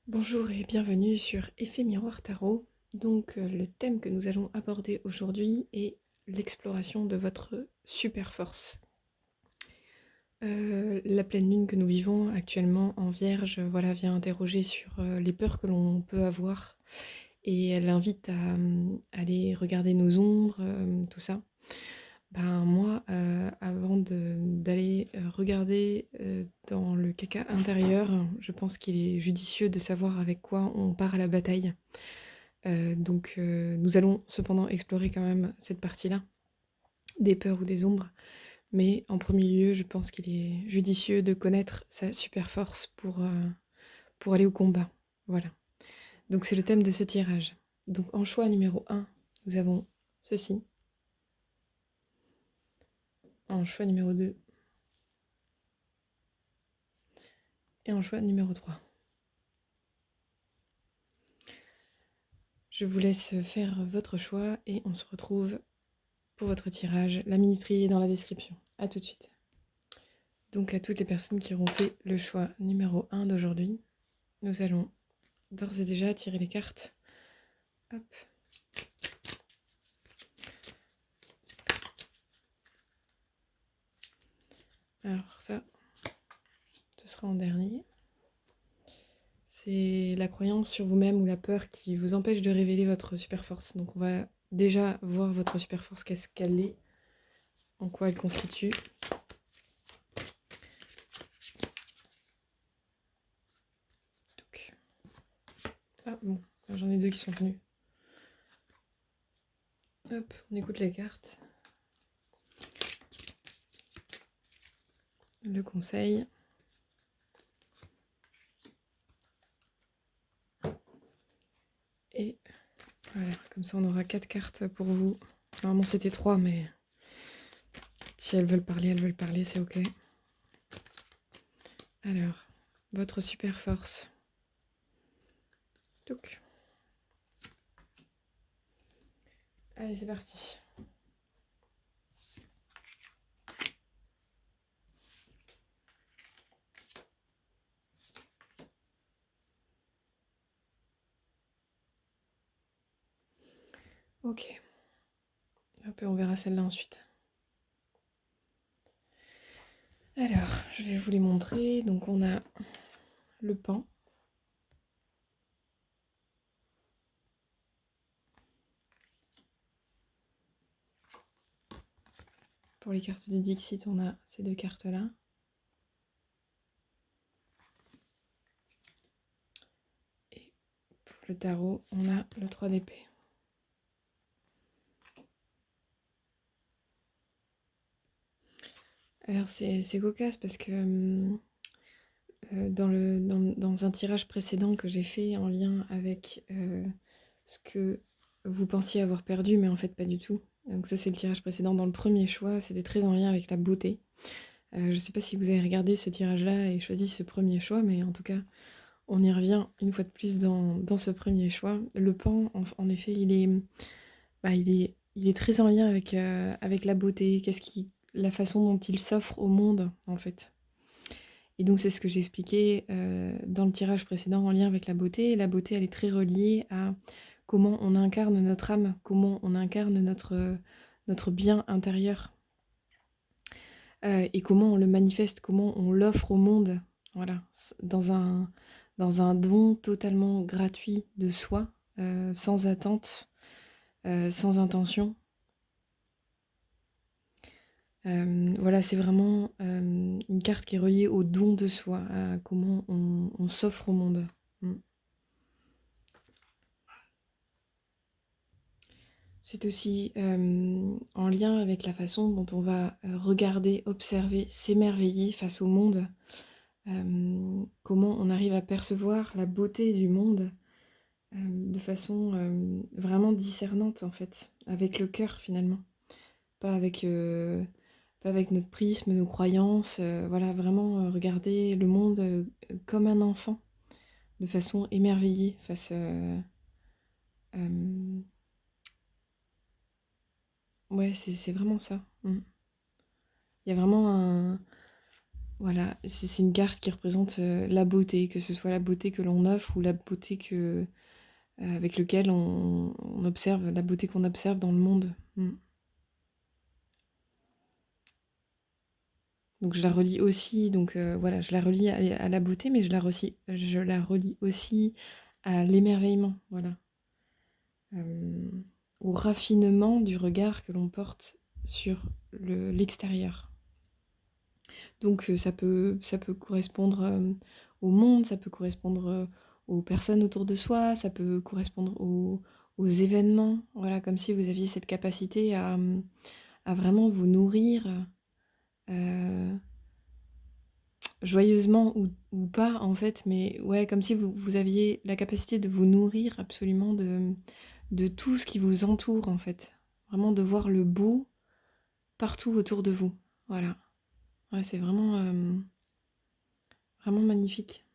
Bonjour et bienvenue sur Effet Miroir Tarot. Le thème que nous allons aborder aujourd'hui est l'exploration de votre super force. La pleine lune que nous vivons actuellement en Vierge, voilà, vient interroger sur les peurs que l'on peut avoir et elle invite à aller regarder nos ombres, tout ça. Ben moi, avant d'aller regarder dans le caca intérieur, je pense qu'il est judicieux de savoir avec quoi on part à la bataille. Nous allons cependant explorer quand même cette partie-là, des peurs ou des ombres. Mais en premier lieu, je pense qu'il est judicieux de connaître sa super force pour aller au combat. Voilà. Donc c'est le thème de ce tirage. Donc en choix numéro 1, nous avons ceci. En choix numéro 2 et en choix numéro 3. Je vous laisse faire votre choix et on se retrouve pour votre tirage. La minuterie est dans la description. A tout de suite. Donc à toutes les personnes qui auront fait le choix numéro 1 d'aujourd'hui, nous allons d'ores et déjà tirer les cartes. Hop. Alors ça, ce sera en dernier. C'est la croyance sur vous-même ou la peur qui vous empêche de révéler votre super force. Donc on va déjà voir votre super force, qu'est-ce qu'elle est, en quoi elle constitue. Donc. Ah bon, j'en ai deux qui sont venus. Hop, on écoute les cartes. Le conseil. Et voilà, comme ça on aura 4 cartes pour vous. Normalement c'était 3, mais si elles veulent parler, c'est ok. Alors, votre super force. Donc. Allez, c'est parti. Ok. Hop, et on verra celle-là ensuite. Alors, je vais vous les montrer. Donc, on a le pan. Pour les cartes du Dixit, on a ces deux cartes-là. Et pour le tarot, on a le 3 d'épée. Alors, c'est cocasse parce que dans un tirage précédent que j'ai fait en lien avec ce que vous pensiez avoir perdu, mais en fait pas du tout. Donc ça, c'est le tirage précédent. Dans le premier choix, c'était très en lien avec la beauté. Je ne sais pas si vous avez regardé ce tirage-là et choisi ce premier choix, mais en tout cas, on y revient une fois de plus dans ce premier choix. Le pan, en effet, il est très en lien avec la beauté, la façon dont il s'offre au monde, en fait. Et donc c'est ce que j'expliquais dans le tirage précédent en lien avec la beauté. La beauté, elle est très reliée à comment on incarne notre âme, comment on incarne notre bien intérieur. Et comment on le manifeste, comment on l'offre au monde, voilà, dans un don totalement gratuit de soi, sans attente, sans intention. Voilà, c'est vraiment une carte qui est reliée au don de soi, à comment on s'offre au monde. Mm. C'est aussi en lien avec la façon dont on va regarder, observer, s'émerveiller face au monde. Comment on arrive à percevoir la beauté du monde de façon vraiment discernante en fait, avec le cœur finalement, pas avec, euh, pas avec notre prisme, nos croyances, voilà, vraiment regarder le monde comme un enfant, de façon émerveillée euh, ouais, c'est vraiment ça. Mm. Il y a vraiment Voilà, c'est une carte qui représente, la beauté, que ce soit la beauté que l'on offre ou la beauté avec lequel on observe la beauté qu'on observe dans le monde. Donc je la relie aussi donc voilà, je la relie à la beauté, mais je la relie aussi à l'émerveillement, voilà. Hem, Au raffinement du regard que l'on porte sur l'extérieur. Donc ça peut correspondre, au monde, ça peut correspondre, aux personnes autour de soi, ça peut correspondre aux événements. Voilà, comme si vous aviez cette capacité à vraiment vous nourrir, heu, joyeusement ou pas en fait, mais ouais, comme si vous aviez la capacité de vous nourrir absolument de tout ce qui vous entoure en fait. Vraiment de voir le beau partout autour de vous. Voilà. Ouais, c'est vraiment, vraiment magnifique.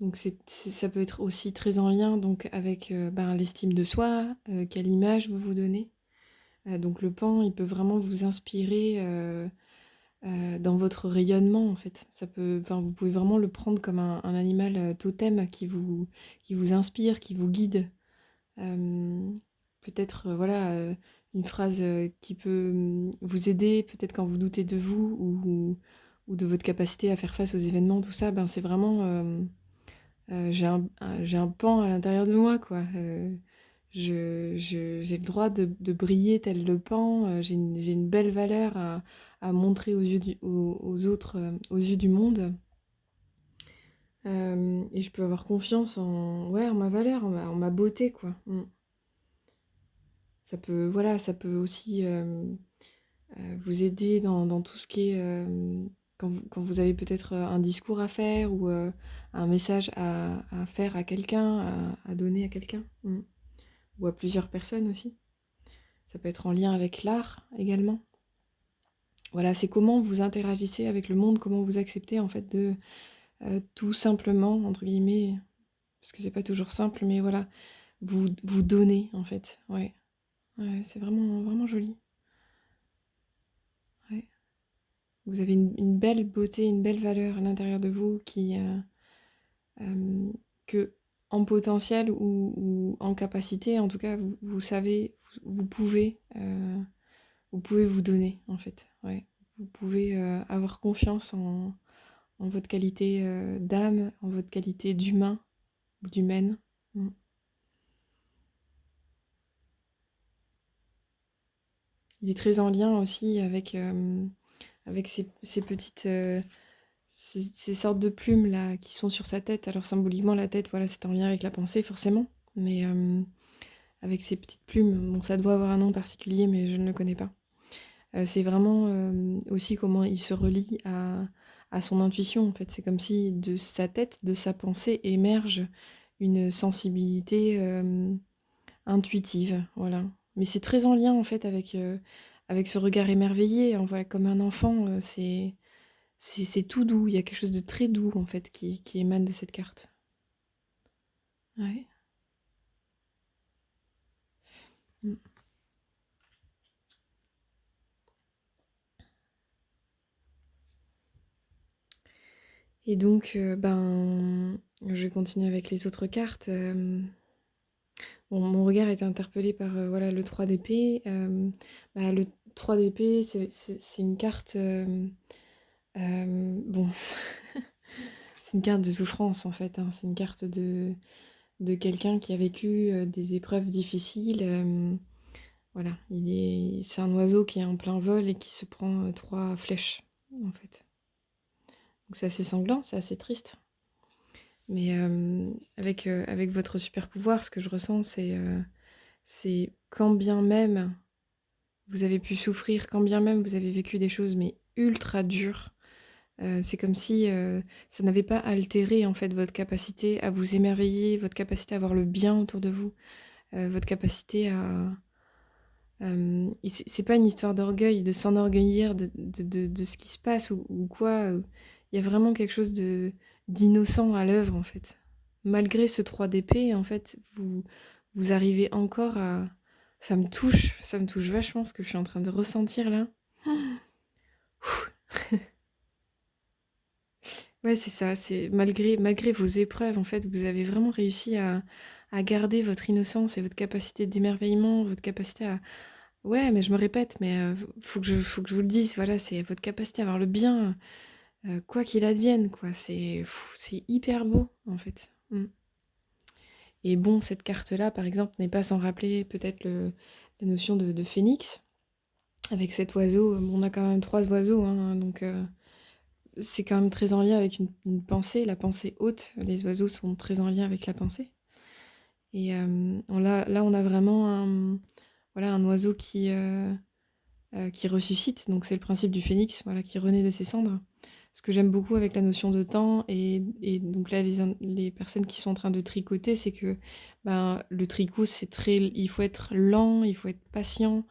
Donc ça peut être aussi très en lien donc avec, ben, l'estime de soi, quelle image vous vous donnez. Donc le pan, il peut vraiment vous inspirer, dans votre rayonnement, en fait. Enfin, vous pouvez vraiment le prendre comme un animal, totem qui vous inspire, qui vous guide. Hem, Peut-être, voilà, une phrase, qui peut, vous aider, peut-être quand vous doutez de vous ou de votre capacité à faire face aux événements, tout ça, ben, c'est vraiment, j'ai un pan à l'intérieur de moi, quoi. J'ai le droit de briller tel le pan, j'ai une belle valeur à montrer aux autres, aux yeux du monde. Et je peux avoir confiance en ma valeur, en ma beauté, quoi. Voilà, ça peut aussi, vous aider dans tout ce qui est, quand vous avez peut-être, un discours à faire ou, un message à faire à quelqu'un, à donner à quelqu'un. Ou à plusieurs personnes aussi. Ça peut être en lien avec l'art également. Voilà, c'est comment vous interagissez avec le monde, comment vous acceptez en fait de, tout simplement, entre guillemets, parce que c'est pas toujours simple, mais voilà, vous donner en fait. Ouais, ouais, c'est vraiment, vraiment joli. Ouais. Vous avez une belle beauté, une belle valeur à l'intérieur de vous hem, que en potentiel ou en capacité, en tout cas, vous savez, vous pouvez vous donner, en fait, ouais. Vous pouvez, avoir confiance en votre qualité, d'âme, en votre qualité d'humain ou d'humaine. Mmh. Il est très en lien aussi avec ces petites, ces sortes de plumes là qui sont sur sa tête. Alors symboliquement la tête, voilà, c'est en lien avec la pensée forcément, mais avec ces petites plumes, bon ça doit avoir un nom particulier mais je ne le connais pas. C'est vraiment, aussi comment il se relie à son intuition en fait. C'est comme si de sa tête, de sa pensée émerge une sensibilité, intuitive, voilà. Mais c'est très en lien en fait avec ce regard émerveillé, voilà, comme un enfant, c'est tout doux. Il y a quelque chose de très doux en fait qui émane de cette carte. Ouais. Mmh. Et donc, ben, je vais continuer avec les autres cartes, mon regard est interpellé par, voilà, le 3 d'épée. Bah, le 3 d'épée, c'est une carte, bon, c'est une carte de souffrance, en fait, hein. C'est une carte de quelqu'un qui a vécu, des épreuves difficiles, voilà. C'est un oiseau qui est en plein vol et qui se prend, 3 flèches, en fait. Donc c'est assez sanglant, c'est assez triste. Mais, avec votre super pouvoir, ce que je ressens, c'est quand bien même vous avez pu souffrir, quand bien même vous avez vécu des choses mais ultra dures, c'est comme si, ça n'avait pas altéré en fait votre capacité à vous émerveiller, votre capacité à voir le bien autour de vous, votre capacité et c'est pas une histoire d'orgueil, de s'enorgueillir de ce qui se passe ou quoi, il y a vraiment quelque chose d'innocent à l'œuvre en fait. Malgré ce 3 d'épée en fait, vous arrivez encore à ça me touche vachement ce que je suis en train de ressentir là. Ouais, c'est ça, c'est malgré vos épreuves, en fait, vous avez vraiment réussi à garder votre innocence et votre capacité d'émerveillement, votre capacité à ouais, mais je me répète, mais faut que je vous le dise, voilà, c'est votre capacité à voir le bien, quoi qu'il advienne, quoi. C'est hyper beau, en fait. Et bon, cette carte-là, par exemple, n'est pas sans rappeler peut-être la notion de phénix, avec cet oiseau. On a quand même 3 oiseaux, hein, donc c'est quand même très en lien avec une pensée, la pensée haute. Les oiseaux sont très en lien avec la pensée. Et on a vraiment voilà, un oiseau qui ressuscite. Donc c'est le principe du phénix, voilà, qui renaît de ses cendres. Ce que j'aime beaucoup avec la notion de temps, et donc là, les personnes qui sont en train de tricoter, c'est que ben, le tricot, il faut être lent, il faut être patient.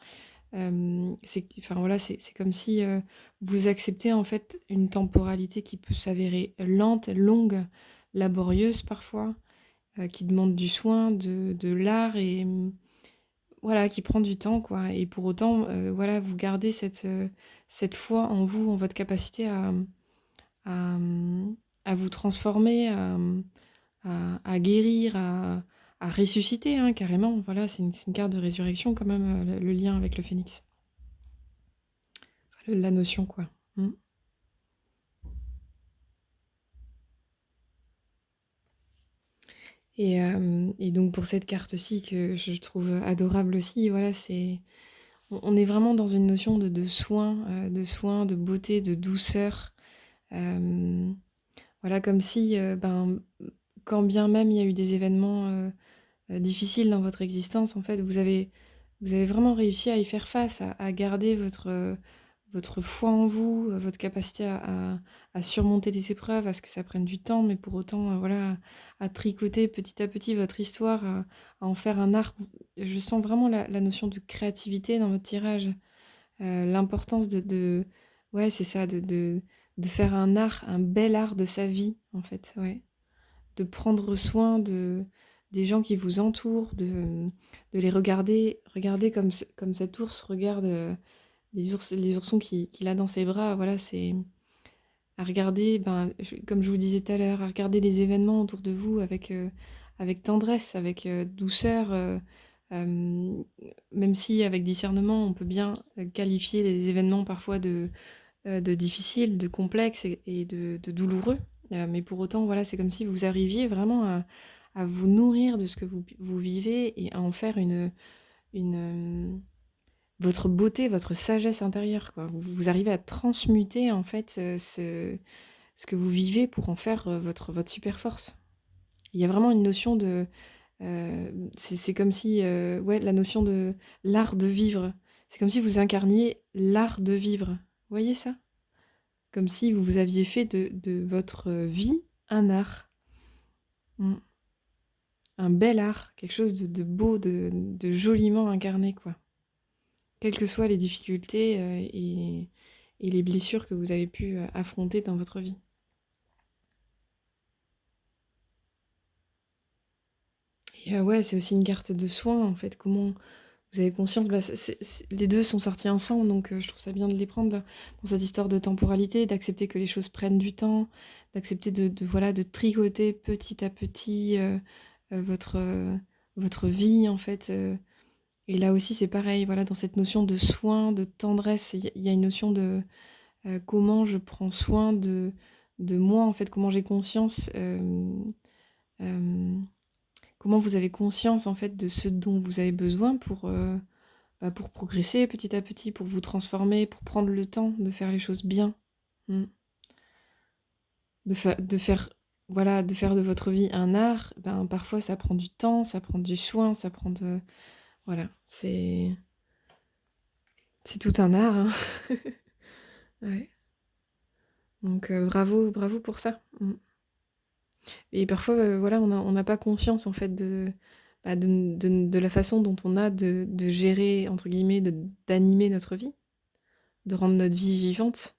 Enfin voilà, c'est comme si vous acceptez en fait une temporalité qui peut s'avérer lente, longue, laborieuse parfois, qui demande du soin, de l'art, et voilà, qui prend du temps, quoi. Et pour autant, voilà, vous gardez cette foi en vous, en votre capacité à, à vous transformer, à guérir, à ressusciter, hein, carrément. Voilà, c'est une carte de résurrection quand même, le lien avec le phénix. La notion, quoi. Mm. Et donc pour cette carte-ci que je trouve adorable aussi, voilà, on est vraiment dans une notion de soin, de beauté, de douceur. Euh, voilà, comme si, ben, quand bien même il y a eu des événements difficiles dans votre existence, en fait, vous avez vraiment réussi à y faire face, à garder votre foi en vous, votre capacité à surmonter les épreuves, à ce que ça prenne du temps, mais pour autant, voilà, à tricoter petit à petit votre histoire, à en faire un art. Je sens vraiment la notion de créativité dans votre tirage, l'importance ouais, c'est ça, de faire un art, un bel art de sa vie, en fait, ouais. De prendre soin des gens qui vous entourent, de les regarder comme cet ours regarde les oursons qu'il a dans ses bras. Voilà, c'est à regarder, ben, comme je vous disais tout à l'heure, à regarder les événements autour de vous avec tendresse, avec douceur, euh, même si avec discernement, on peut bien qualifier les événements parfois de difficiles, de complexes et de douloureux. Mais pour autant, voilà, c'est comme si vous arriviez vraiment à vous nourrir de ce que vous vivez et à en faire votre beauté, votre sagesse intérieure, quoi. Vous arrivez à transmuter en fait ce que vous vivez pour en faire votre super force. Il y a vraiment une notion c'est comme si, ouais, la notion de l'art de vivre. C'est comme si vous incarniez l'art de vivre. Vous voyez ça? Comme si vous aviez fait de votre vie un art. Mm. Un bel art, quelque chose de beau, de joliment incarné, quoi. Quelles que soient les difficultés et les blessures que vous avez pu affronter dans votre vie. Et ouais, c'est aussi une carte de soin, en fait. Comment vous avez conscience, bah, les deux sont sortis ensemble, donc je trouve ça bien de les prendre dans cette histoire de temporalité, d'accepter que les choses prennent du temps, d'accepter voilà, de tricoter petit à petit votre vie, en fait. Et là aussi, c'est pareil, voilà, dans cette notion de soin, de tendresse, il y a une notion de comment je prends soin de moi, en fait, comment j'ai conscience, euh, comment vous avez conscience, en fait, de ce dont vous avez besoin pour progresser petit à petit, pour vous transformer, pour prendre le temps de faire les choses bien. Mm. De faire, voilà, de faire de votre vie un art, ben, parfois ça prend du temps, ça prend du soin, ça prend de... Voilà, c'est tout un art, hein. Ouais. Donc bravo, bravo pour ça. Mm. Et parfois, voilà, on n'a pas conscience en fait bah, de la façon dont on a de gérer, entre guillemets, d'animer notre vie, de rendre notre vie vivante.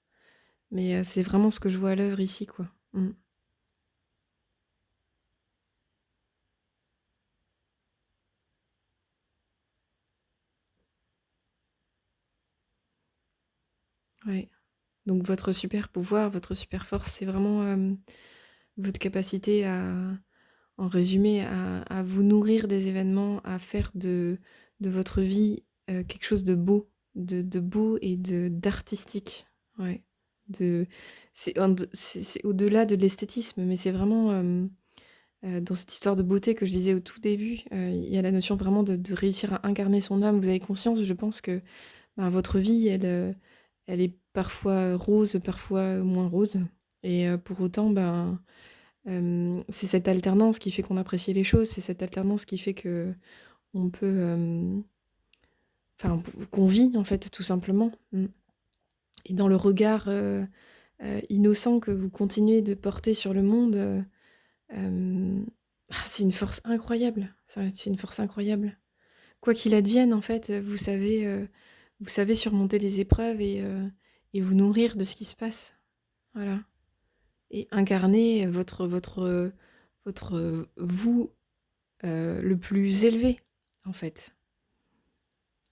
Mais c'est vraiment ce que je vois à l'œuvre ici, quoi. Mm. Ouais. Donc votre super pouvoir, votre super force, c'est vraiment, votre capacité à en résumé, à vous nourrir des événements, à faire de votre vie, quelque chose de beau, de beau et d'artistique. Ouais. De c'est au-delà de l'esthétisme, mais c'est vraiment, dans cette histoire de beauté que je disais au tout début, il y a la notion vraiment de réussir à incarner son âme. Vous avez conscience, je pense que, ben, votre vie, elle est parfois rose, parfois moins rose et pour autant, ben, c'est cette alternance qui fait qu'on apprécie les choses, c'est cette alternance qui fait qu'on peut, enfin, qu'on vit, en fait, tout simplement. Et dans le regard, innocent que vous continuez de porter sur le monde, c'est une force incroyable, ça c'est une force incroyable. Quoi qu'il advienne, en fait, vous savez surmonter les épreuves et vous nourrir de ce qui se passe. Voilà et incarner votre vous, le plus élevé, en fait.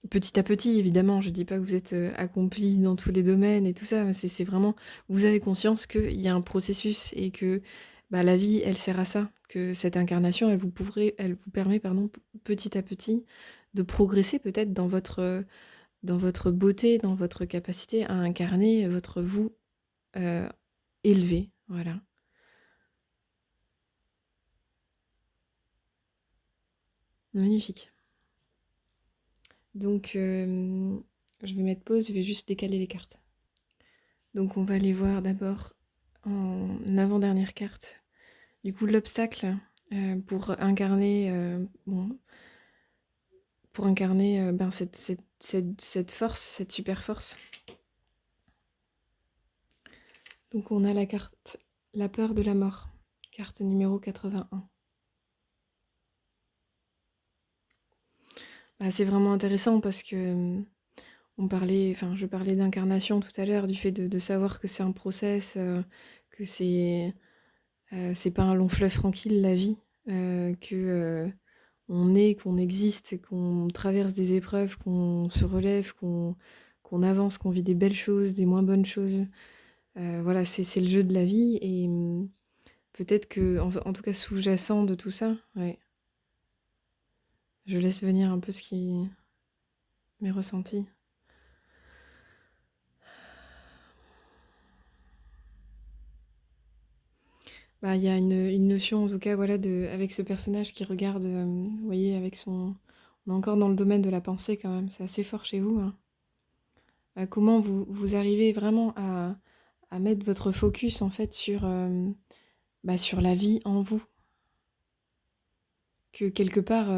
Petit à petit, évidemment, je dis pas que vous êtes, accomplie dans tous les domaines et tout ça, mais c'est vraiment vous avez conscience qu'il y a un processus et que, bah, la vie, elle sert à ça, que cette incarnation, elle vous permet, pardon, p petit à petit, de progresser peut-être dans votre beauté, dans votre capacité à incarner votre vous, heu, élevé, voilà. Magnifique. Donc, je vais mettre pause, je vais juste décaler les cartes. Donc on va aller voir d'abord en avant-dernière carte. Du coup, l'obstacle, pour incarner, ben, cette force, cette super force. Donc on a la carte la peur de la mort, carte numéro 81. Bah, c'est vraiment intéressant parce que, je parlais d'incarnation tout à l'heure, du fait de savoir que c'est un process, que c'est pas un long fleuve tranquille la vie, on est, qu'on existe, qu'on traverse des épreuves, qu'on se relève, qu'on avance, qu'on vit des belles choses, des moins bonnes choses. Voilà, c'est le jeu de la vie et peut-être que en tout cas sous-jacent de tout ça, ouais, je laisse venir un peu ce qui m'est ressenti. Bah, il y a une notion en tout cas, voilà, de avec ce personnage qui regarde, vous voyez, avec son on est encore dans le domaine de la pensée quand même, c'est assez fort chez vous, hein. Comment vous arrivez vraiment à mettre votre focus en fait sur, bah, sur la vie en vous. Que quelque part,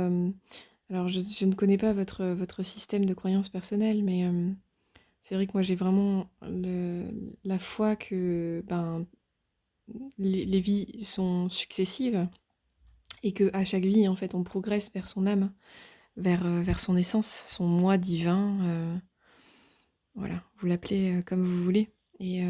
alors je ne connais pas votre système de croyance personnelle, mais, c'est vrai que moi j'ai vraiment la foi que, ben, les vies sont successives et qu'à chaque vie en fait on progresse vers son âme, vers son essence, son moi divin, voilà, vous l'appelez, comme vous voulez et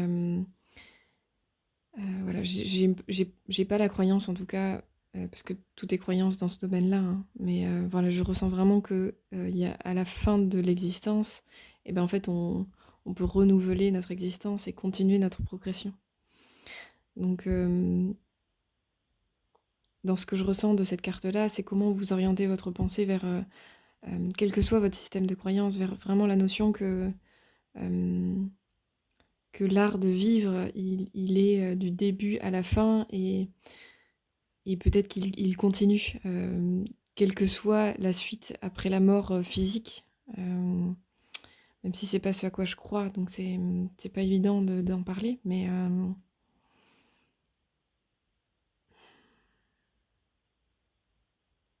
voilà, j'ai pas la croyance en tout cas, parce que tout est croyance dans ce domaine-là, hein, mais voilà, je ressens vraiment que, il y a à la fin de l'existence et ben, en fait, on peut renouveler notre existence et continuer notre progression. Donc dans ce que je ressens de cette carte-là, c'est comment vous orientez votre pensée vers, quel que soit votre système de croyance, vers vraiment la notion hem, que l'art de vivre, il est, du début à la fin et peut-être qu'il continue, quelle que soit la suite après la mort, physique, hem, même si c'est pas ce à quoi je crois, donc c'est pas évident d'en parler, mais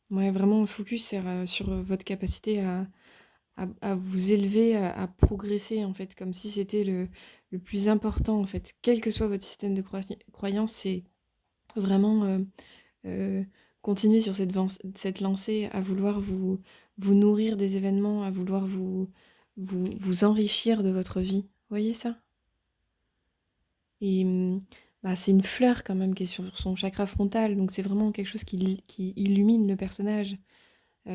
ouais, vraiment focus sur, votre capacité à vous élever, à progresser, en fait, comme si c'était le plus important, en fait. Quel que soit votre système de croyance, c'est vraiment, Heu, continuer sur cette lancée à vouloir vous nourrir des événements, à vouloir vous enrichir de votre vie. Vous voyez ça? Et bah, c'est une fleur quand même qui est sur son chakra frontal, donc c'est vraiment quelque chose qui illumine le personnage.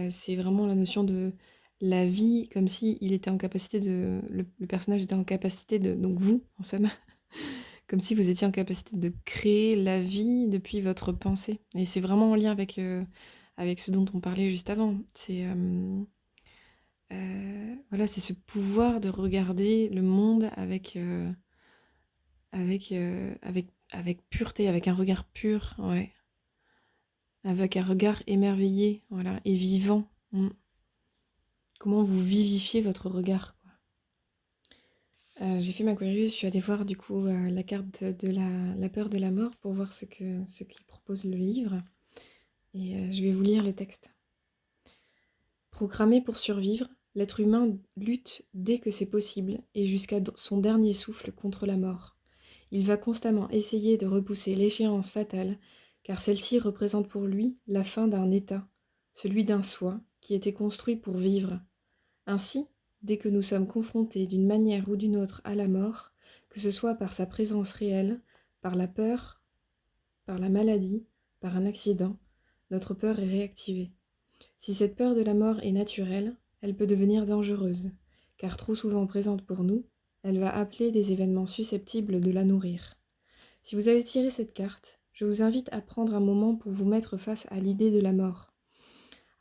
C'est vraiment la notion de la vie comme si il était en capacité de le personnage était en capacité de donc vous, en somme, comme si vous étiez en capacité de créer la vie depuis votre pensée et c'est vraiment en lien avec ce dont on parlait juste avant. Voilà, c'est ce pouvoir de regarder le monde avec pureté, avec un regard pur, ouais, avec un regard émerveillé, voilà, et vivant. Mmh. Comment vous vivifiez votre regard, quoi. J'ai fait m'Aquarius, je suis allée voir du coup, la carte de la peur de la mort pour voir ce qu'il propose le livre et je vais vous lire le texte. Programmé pour survivre, l'être humain lutte dès que c'est possible et jusqu'à son dernier souffle contre la mort. Il va constamment essayer de repousser l'échéance fatale, car celle-ci représente pour lui la fin d'un état, celui d'un soi, qui était construit pour vivre. Ainsi, dès que nous sommes confrontés d'une manière ou d'une autre à la mort, que ce soit par sa présence réelle, par la peur, par la maladie, par un accident, notre peur est réactivée. Si cette peur de la mort est naturelle, elle peut devenir dangereuse, car trop souvent présente pour nous, elle va appeler des événements susceptibles de la nourrir. Si vous avez tiré cette carte, je vous invite à prendre un moment pour vous mettre face à l'idée de la mort.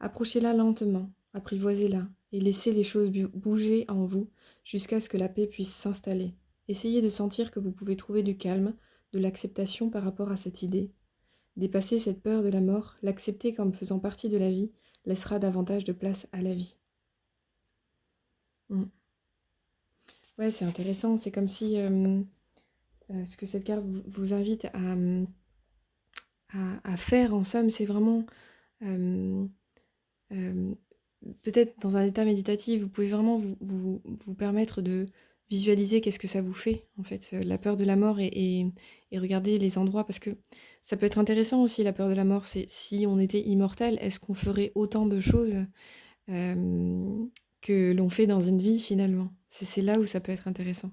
Approchez-la lentement, apprivoisez-la, et laissez les choses bouger en vous jusqu'à ce que la paix puisse s'installer. Essayez de sentir que vous pouvez trouver du calme, de l'acceptation par rapport à cette idée. Dépasser cette peur de la mort, l'accepter comme faisant partie de la vie, laissera davantage de place à la vie. Mm. Ouais, c'est intéressant, c'est comme si ce que cette carte vous invite à faire, en somme, c'est vraiment euh, euh, peut-être dans un état méditatif, vous pouvez vraiment vous permettre de visualiser qu'est-ce que ça vous fait, en fait, la peur de la mort et regarder les endroits, parce que ça peut être intéressant aussi, la peur de la mort, c'est si on était immortel, est-ce qu'on ferait autant de choses que l'on fait dans une vie finalement? C'est là où ça peut être intéressant.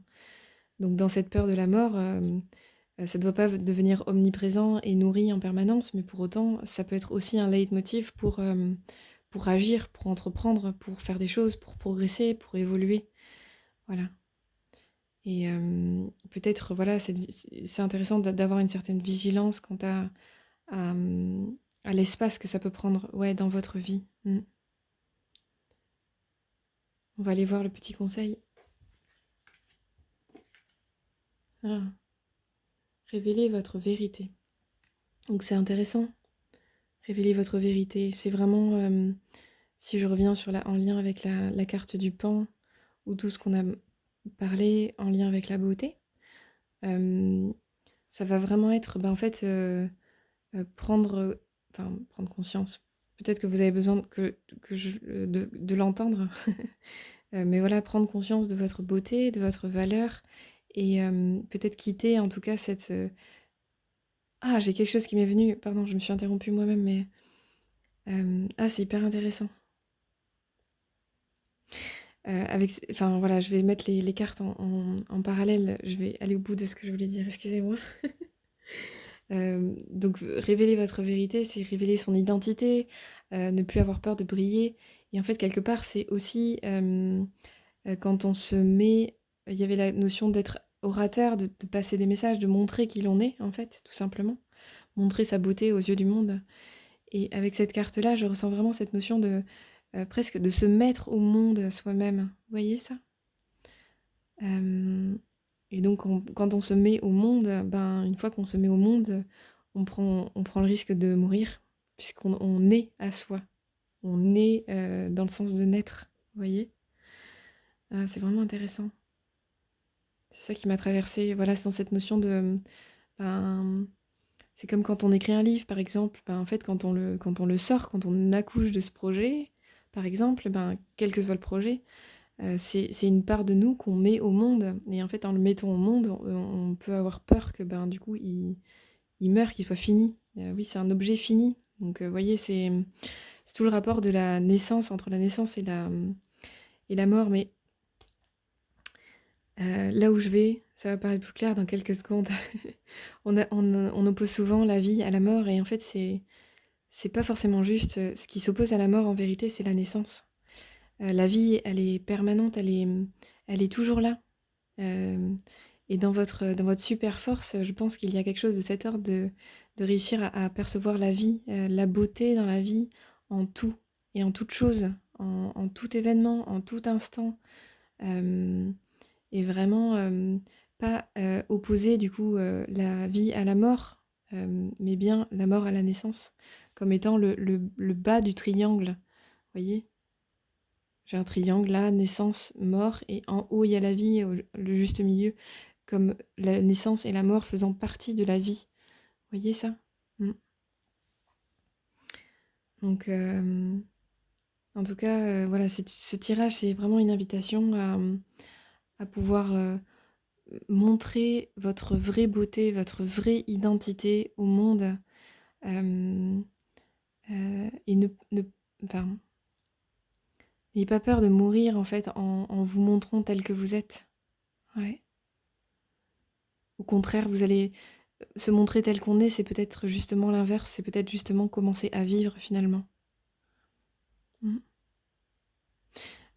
Donc dans cette peur de la mort, ça ne doit pas devenir omniprésent et nourri en permanence, mais pour autant, ça peut être aussi un leitmotiv pour agir, pour entreprendre, pour faire des choses, pour progresser, pour évoluer. Voilà. Et peut-être, voilà, c'est intéressant d'avoir une certaine vigilance quant à, à l'espace que ça peut prendre, ouais, dans votre vie. Mm. On va aller voir le petit conseil. Ah. Révélez votre vérité. Donc c'est intéressant. Révélez votre vérité. C'est vraiment, si je reviens en lien avec la carte du pan, ou tout ce qu'on a parlé en lien avec la beauté, euh, ça va vraiment être, ben, en fait, prendre conscience. Peut-être que vous avez besoin de l'entendre, mais voilà, prendre conscience de votre beauté, de votre valeur, et peut-être quitter en tout cas Ah, j'ai quelque chose qui m'est venu, pardon, je me suis interrompue moi-même, mais ah, c'est hyper intéressant. Enfin voilà, je vais mettre les cartes en parallèle, je vais aller au bout de ce que je voulais dire, excusez-moi. Donc révéler votre vérité, c'est révéler son identité, ne plus avoir peur de briller. Et en fait, quelque part, c'est aussi quand on se met, il y avait la notion d'être orateur, de passer des messages, de montrer qui l'on est, en fait, tout simplement. Montrer sa beauté aux yeux du monde. Et avec cette carte-là, je ressens vraiment cette notion de presque de se mettre au monde soi-même. Vous voyez ça? Euh, et donc, quand on se met au monde, ben, une fois qu'on se met au monde, on prend le risque de mourir, puisqu'on naît à soi. On naît dans le sens de naître. Vous voyez? Ah, c'est vraiment intéressant. C'est ça qui m'a traversée. Voilà, c'est dans cette notion de... ben, c'est comme quand on écrit un livre, par exemple. Ben, en fait, quand on le sort, quand on accouche de ce projet, par exemple, ben, quel que soit le projet, c'est une part de nous qu'on met au monde. Et en fait, en le mettant au monde, on peut avoir peur que ben, du coup, il meure, qu'il soit fini. Oui, c'est un objet fini. Donc, vous voyez, c'est tout le rapport de la naissance, entre la naissance et la mort. Mais là où je vais, ça va paraître plus clair dans quelques secondes. On oppose souvent la vie à la mort, et en fait, c'est pas forcément juste. Ce qui s'oppose à la mort, en vérité, c'est la naissance. La vie, elle est permanente, elle est toujours là. Hem et dans votre super force, je pense qu'il y a quelque chose de cet ordre de réussir à percevoir la vie, la beauté dans la vie, en tout et en toute chose, en tout événement, en tout instant. Hem et vraiment, pas, opposer du coup, la vie à la mort, mais bien la mort à la naissance, comme étant le bas du triangle, voyez? J'ai un triangle là, naissance, mort et en haut il y a la vie, le juste milieu, comme la naissance et la mort faisant partie de la vie. Voyez ça? Mmh. Donc en tout cas, voilà, ce tirage, c'est vraiment une invitation à pouvoir, montrer votre vraie beauté, votre vraie identité au monde, hem, et ne enfin, n'ayez pas peur de mourir en fait en vous montrant tel que vous êtes. Ouais. Au contraire, vous allez se montrer tel qu'on est, c'est peut-être justement l'inverse, c'est peut-être justement commencer à vivre finalement. Mmh.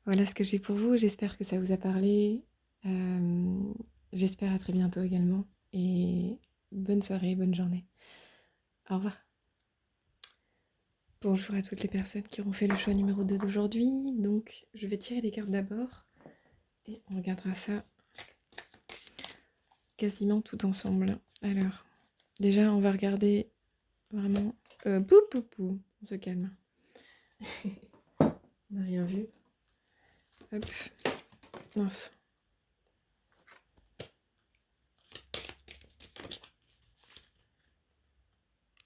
Voilà ce que j'ai pour vous, j'espère que ça vous a parlé. Hem, J'espère à très bientôt également et bonne soirée, bonne journée. Au revoir. Bonjour à toutes les personnes qui auront fait le choix numéro 2 d'aujourd'hui. Donc je vais tirer les cartes d'abord et on regardera ça quasiment tout ensemble. Alors, déjà on va regarder vraiment... pou pou pou, on se calme. On n'a rien vu. Hop, mince.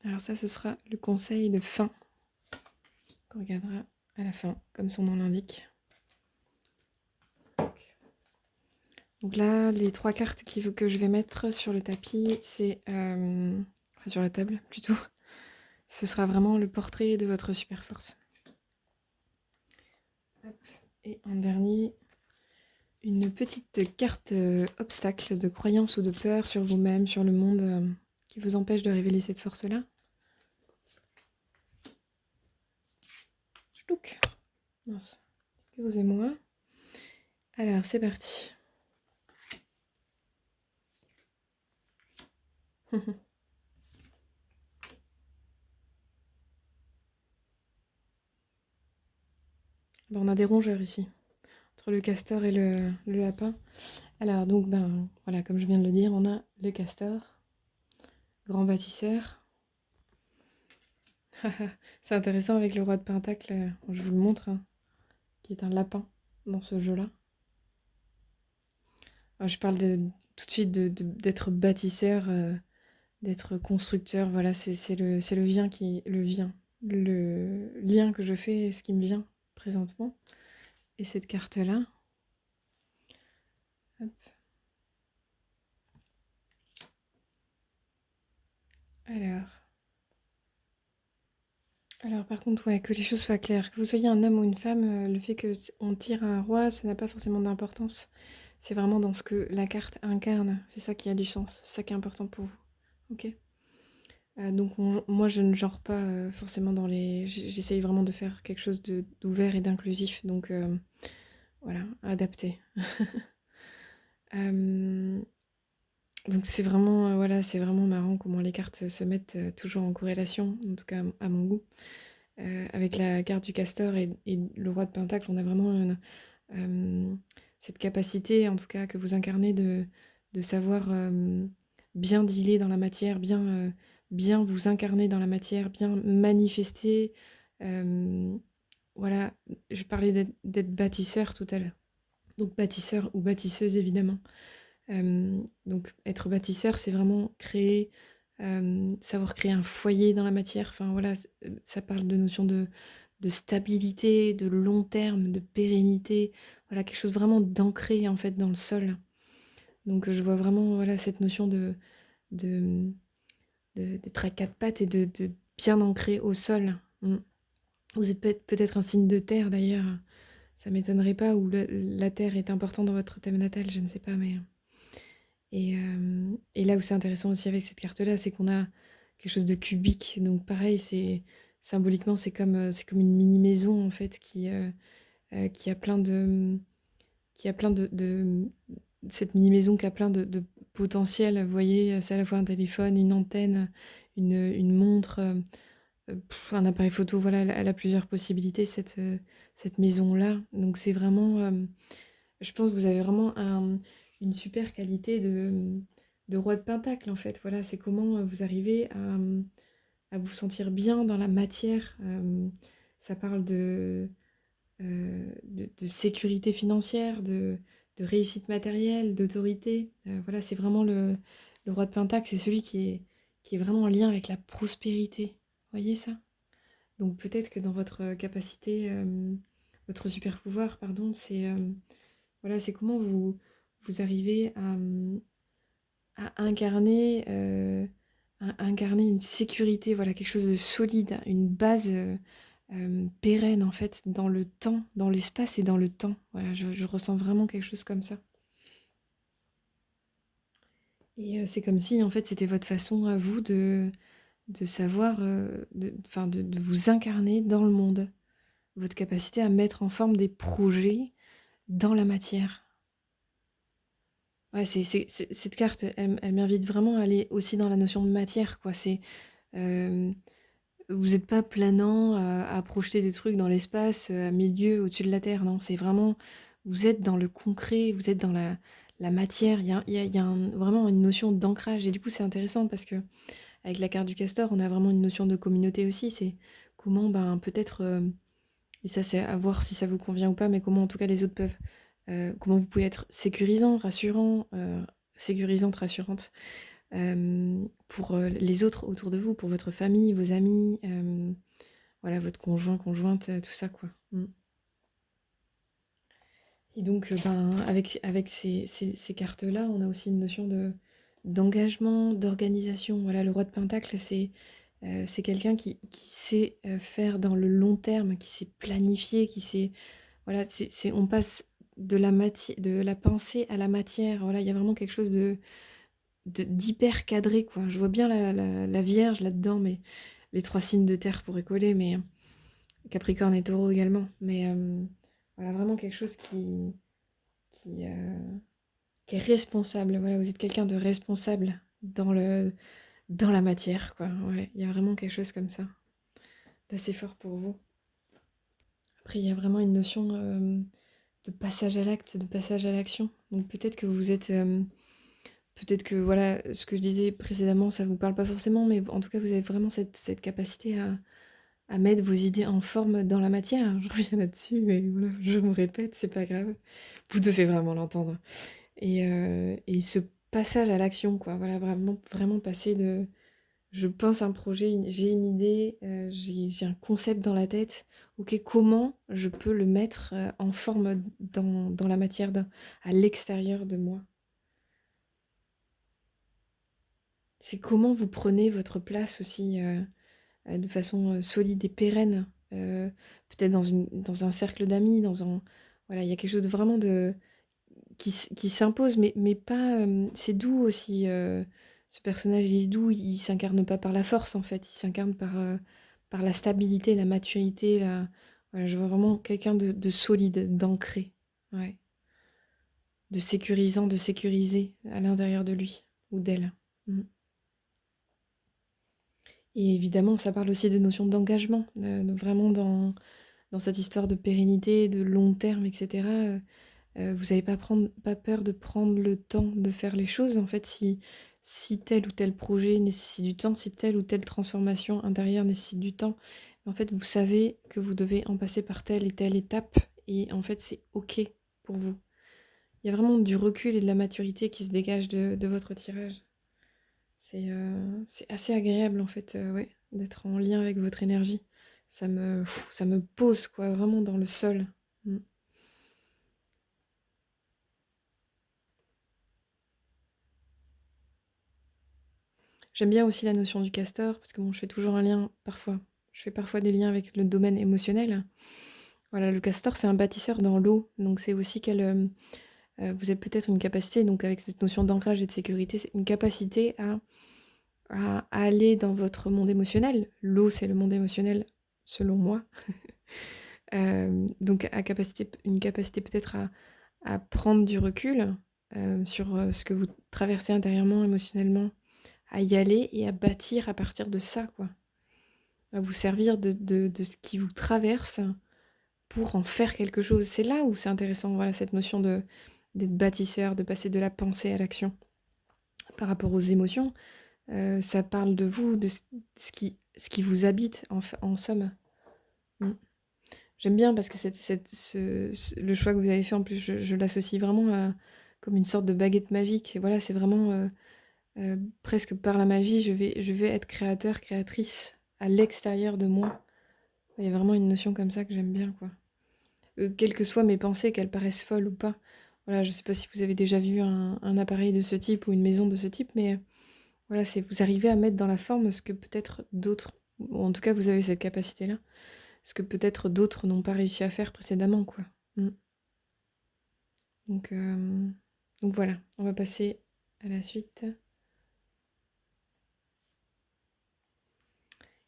Alors ça, ce sera le conseil de fin qu'on regardera à la fin, comme son nom l'indique. Donc là, les 3 cartes que je vais mettre sur le tapis, c'est... enfin, sur la table, plutôt. Ce sera vraiment le portrait de votre super force. Hop. Et en dernier, une petite carte obstacle de croyance ou de peur sur vous-même, sur le monde, qui vous empêche de révéler cette force-là. Ch'touk. Mince. Excusez-moi. Alors, c'est parti. Bon, on a des rongeurs ici, entre le castor et le lapin. Alors, donc, ben, voilà, comme je viens de le dire, on a le castor, grand bâtisseur. C'est intéressant avec le roi de Pentacle, je vous le montre, hein, qui est un lapin dans ce jeu-là. Je parle tout de suite d'être bâtisseur, d'être constructeur, voilà, c'est le le lien que je fais, ce qui me vient présentement. Et cette carte-là, hop. Alors par contre, ouais, que les choses soient claires, que vous soyez un homme ou une femme, le fait qu'on tire un roi, ça n'a pas forcément d'importance. C'est vraiment dans ce que la carte incarne, c'est ça qui a du sens, c'est ça qui est important pour vous. Ok? Donc moi je ne genre pas forcément dans les... J'essaye vraiment de faire quelque chose d'ouvert et d'inclusif, donc voilà, adapté. Euh, donc c'est vraiment, voilà, c'est vraiment marrant comment les cartes se mettent toujours en corrélation, en tout cas à mon goût. Avec la carte du castor et le roi de Pentacle, on a vraiment cette capacité, en tout cas, que vous incarnez de savoir bien dealer dans la matière, bien vous incarner dans la matière, bien manifester. euh, voilà, je parlais d'être bâtisseur tout à l'heure. Donc bâtisseur ou bâtisseuse, évidemment. Donc être bâtisseur, c'est vraiment créer, savoir créer un foyer dans la matière. Enfin voilà, ça parle de notion de stabilité, de long terme, de pérennité. Voilà, quelque chose vraiment d'ancré en fait dans le sol. Donc je vois vraiment voilà cette notion de, d'être à quatre pattes et de bien ancré au sol. Vous êtes peut-être un signe de terre d'ailleurs. Ça m'étonnerait pas, ou la terre est importante dans votre thème natal, je ne sais pas, mais... Et là où c'est intéressant aussi avec cette carte-là, c'est qu'on a quelque chose de cubique. Donc pareil, c'est symboliquement, c'est comme une mini maison en fait qui a plein de, qui a plein cette mini maison qui a plein de potentiel. Vous voyez, c'est à la fois un téléphone, une antenne, une montre, un appareil photo. Voilà, elle a plusieurs possibilités, cette maison-là. Donc c'est vraiment, je pense que vous avez vraiment une super qualité de roi de Pentacle, en fait. Voilà, c'est comment vous arrivez à vous sentir bien dans la matière. Ça parle de sécurité financière, de réussite matérielle, d'autorité. Voilà, c'est vraiment le roi de Pentacle, c'est celui qui est vraiment en lien avec la prospérité. Vous voyez ça? Donc peut-être que dans votre capacité, votre super pouvoir, pardon, c'est voilà, c'est comment vous arrivez à incarner, incarner une sécurité, voilà, quelque chose de solide, une base pérenne en fait, dans le temps, dans l'espace et dans le temps. Voilà, je ressens vraiment quelque chose comme ça. Et c'est comme si en fait c'était votre façon à vous de savoir, enfin de vous incarner dans le monde. Votre capacité à mettre en forme des projets dans la matière. Ouais, cette carte, elle m'invite vraiment à aller aussi dans la notion de matière, quoi. Euh, Vous n'êtes pas planant à projeter des trucs dans l'espace, à 1000 lieues au-dessus de la Terre, non, c'est vraiment vous êtes dans le concret, vous êtes dans la matière. Il y a vraiment une notion d'ancrage et du coup, c'est intéressant parce que avec la carte du castor, on a vraiment une notion de communauté aussi. C'est comment, ben, peut-être, et ça, c'est à voir si ça vous convient ou pas, mais comment en tout cas les autres peuvent, comment vous pouvez être sécurisant, rassurant, sécurisante, rassurante, pour, les autres autour de vous, pour votre famille, vos amis, voilà, votre conjoint, conjointe, tout ça, quoi. Et donc, ben, avec ces cartes-là, on a aussi une notion d'engagement, d'organisation. Voilà, le roi de Pentacle, c'est quelqu'un qui sait faire dans le long terme, qui sait planifier, qui sait... Voilà, on passe de la pensée à la matière. Voilà, il y a vraiment quelque chose d'hyper cadré, quoi. Je vois bien la Vierge là-dedans, mais les trois signes de terre pourraient coller, mais Capricorne et Taureau également. Mais voilà, vraiment quelque chose qui, euh, qui est responsable. Voilà, vous êtes quelqu'un de responsable dans la matière, quoi. Ouais, il y a vraiment quelque chose comme ça, d'assez fort pour vous. Après, il y a vraiment une notion de passage à l'acte, de passage à l'action. Donc peut-être que vous êtes... peut-être que, voilà, ce que je disais précédemment, ça vous parle pas forcément, mais en tout cas, vous avez vraiment cette capacité à mettre vos idées en forme dans la matière. Je reviens là-dessus, mais voilà, je me répète, c'est pas grave. Vous devez vraiment l'entendre. Et ce passage à l'action, quoi, voilà, vraiment, vraiment passer de... Je pense à un projet, j'ai une idée, j'ai un concept dans la tête. Ok, comment je peux le mettre en forme dans la matière, à l'extérieur de moi? C'est comment vous prenez votre place aussi de façon solide et pérenne, peut-être dans un cercle d'amis, voilà, il y a quelque chose de vraiment qui s'impose, mais pas. C'est doux aussi. Ce personnage, il est doux, il s'incarne pas par la force en fait, il s'incarne par la stabilité, la maturité. Voilà, je vois vraiment quelqu'un de solide, d'ancré, ouais, de sécurisant, de sécurisé à l'intérieur de lui ou d'elle. Mm. Et évidemment, ça parle aussi de notion d'engagement, vraiment dans cette histoire de pérennité, de long terme, etc. Vous n'avez pas peur de prendre le temps de faire les choses. En fait, si tel ou tel projet nécessite du temps, si telle ou telle transformation intérieure nécessite du temps, en fait, vous savez que vous devez en passer par telle et telle étape. Et en fait, c'est OK pour vous. Il y a vraiment du recul et de la maturité qui se dégage de votre tirage. C'est assez agréable, en fait, ouais, d'être en lien avec votre énergie. Ça me pose, quoi, vraiment dans le sol. Mm. J'aime bien aussi la notion du castor, parce que bon, je fais toujours un lien, parfois. Je fais parfois des liens avec le domaine émotionnel. Voilà, le castor, c'est un bâtisseur dans l'eau. Donc c'est aussi vous avez peut-être une capacité, donc avec cette notion d'ancrage et de sécurité, c'est une capacité à aller dans votre monde émotionnel. L'eau, c'est le monde émotionnel, selon moi. Donc une capacité peut-être à prendre du recul, sur, ce que vous traversez intérieurement, émotionnellement, à y aller et à bâtir à partir de ça, quoi. À vous servir de ce qui vous traverse pour en faire quelque chose. C'est là où c'est intéressant, voilà, cette notion d'être bâtisseur, de passer de la pensée à l'action. Par rapport aux émotions, ça parle de vous, de ce qui vous habite en somme. Mmh. J'aime bien parce que le choix que vous avez fait en plus, je l'associe vraiment à comme une sorte de baguette magique. Et voilà, c'est vraiment, presque par la magie, je vais être créateur, créatrice à l'extérieur de moi. Il y a vraiment une notion comme ça que j'aime bien, quoi. Quelles que soient mes pensées, qu'elles paraissent folles ou pas. Voilà, je sais pas si vous avez déjà vu un appareil de ce type ou une maison de ce type, mais voilà, c'est vous arrivez à mettre dans la forme ce que peut-être d'autres, ou en tout cas vous avez cette capacité-là, ce que peut-être d'autres n'ont pas réussi à faire précédemment, quoi. Mmh. Donc, donc voilà, on va passer à la suite.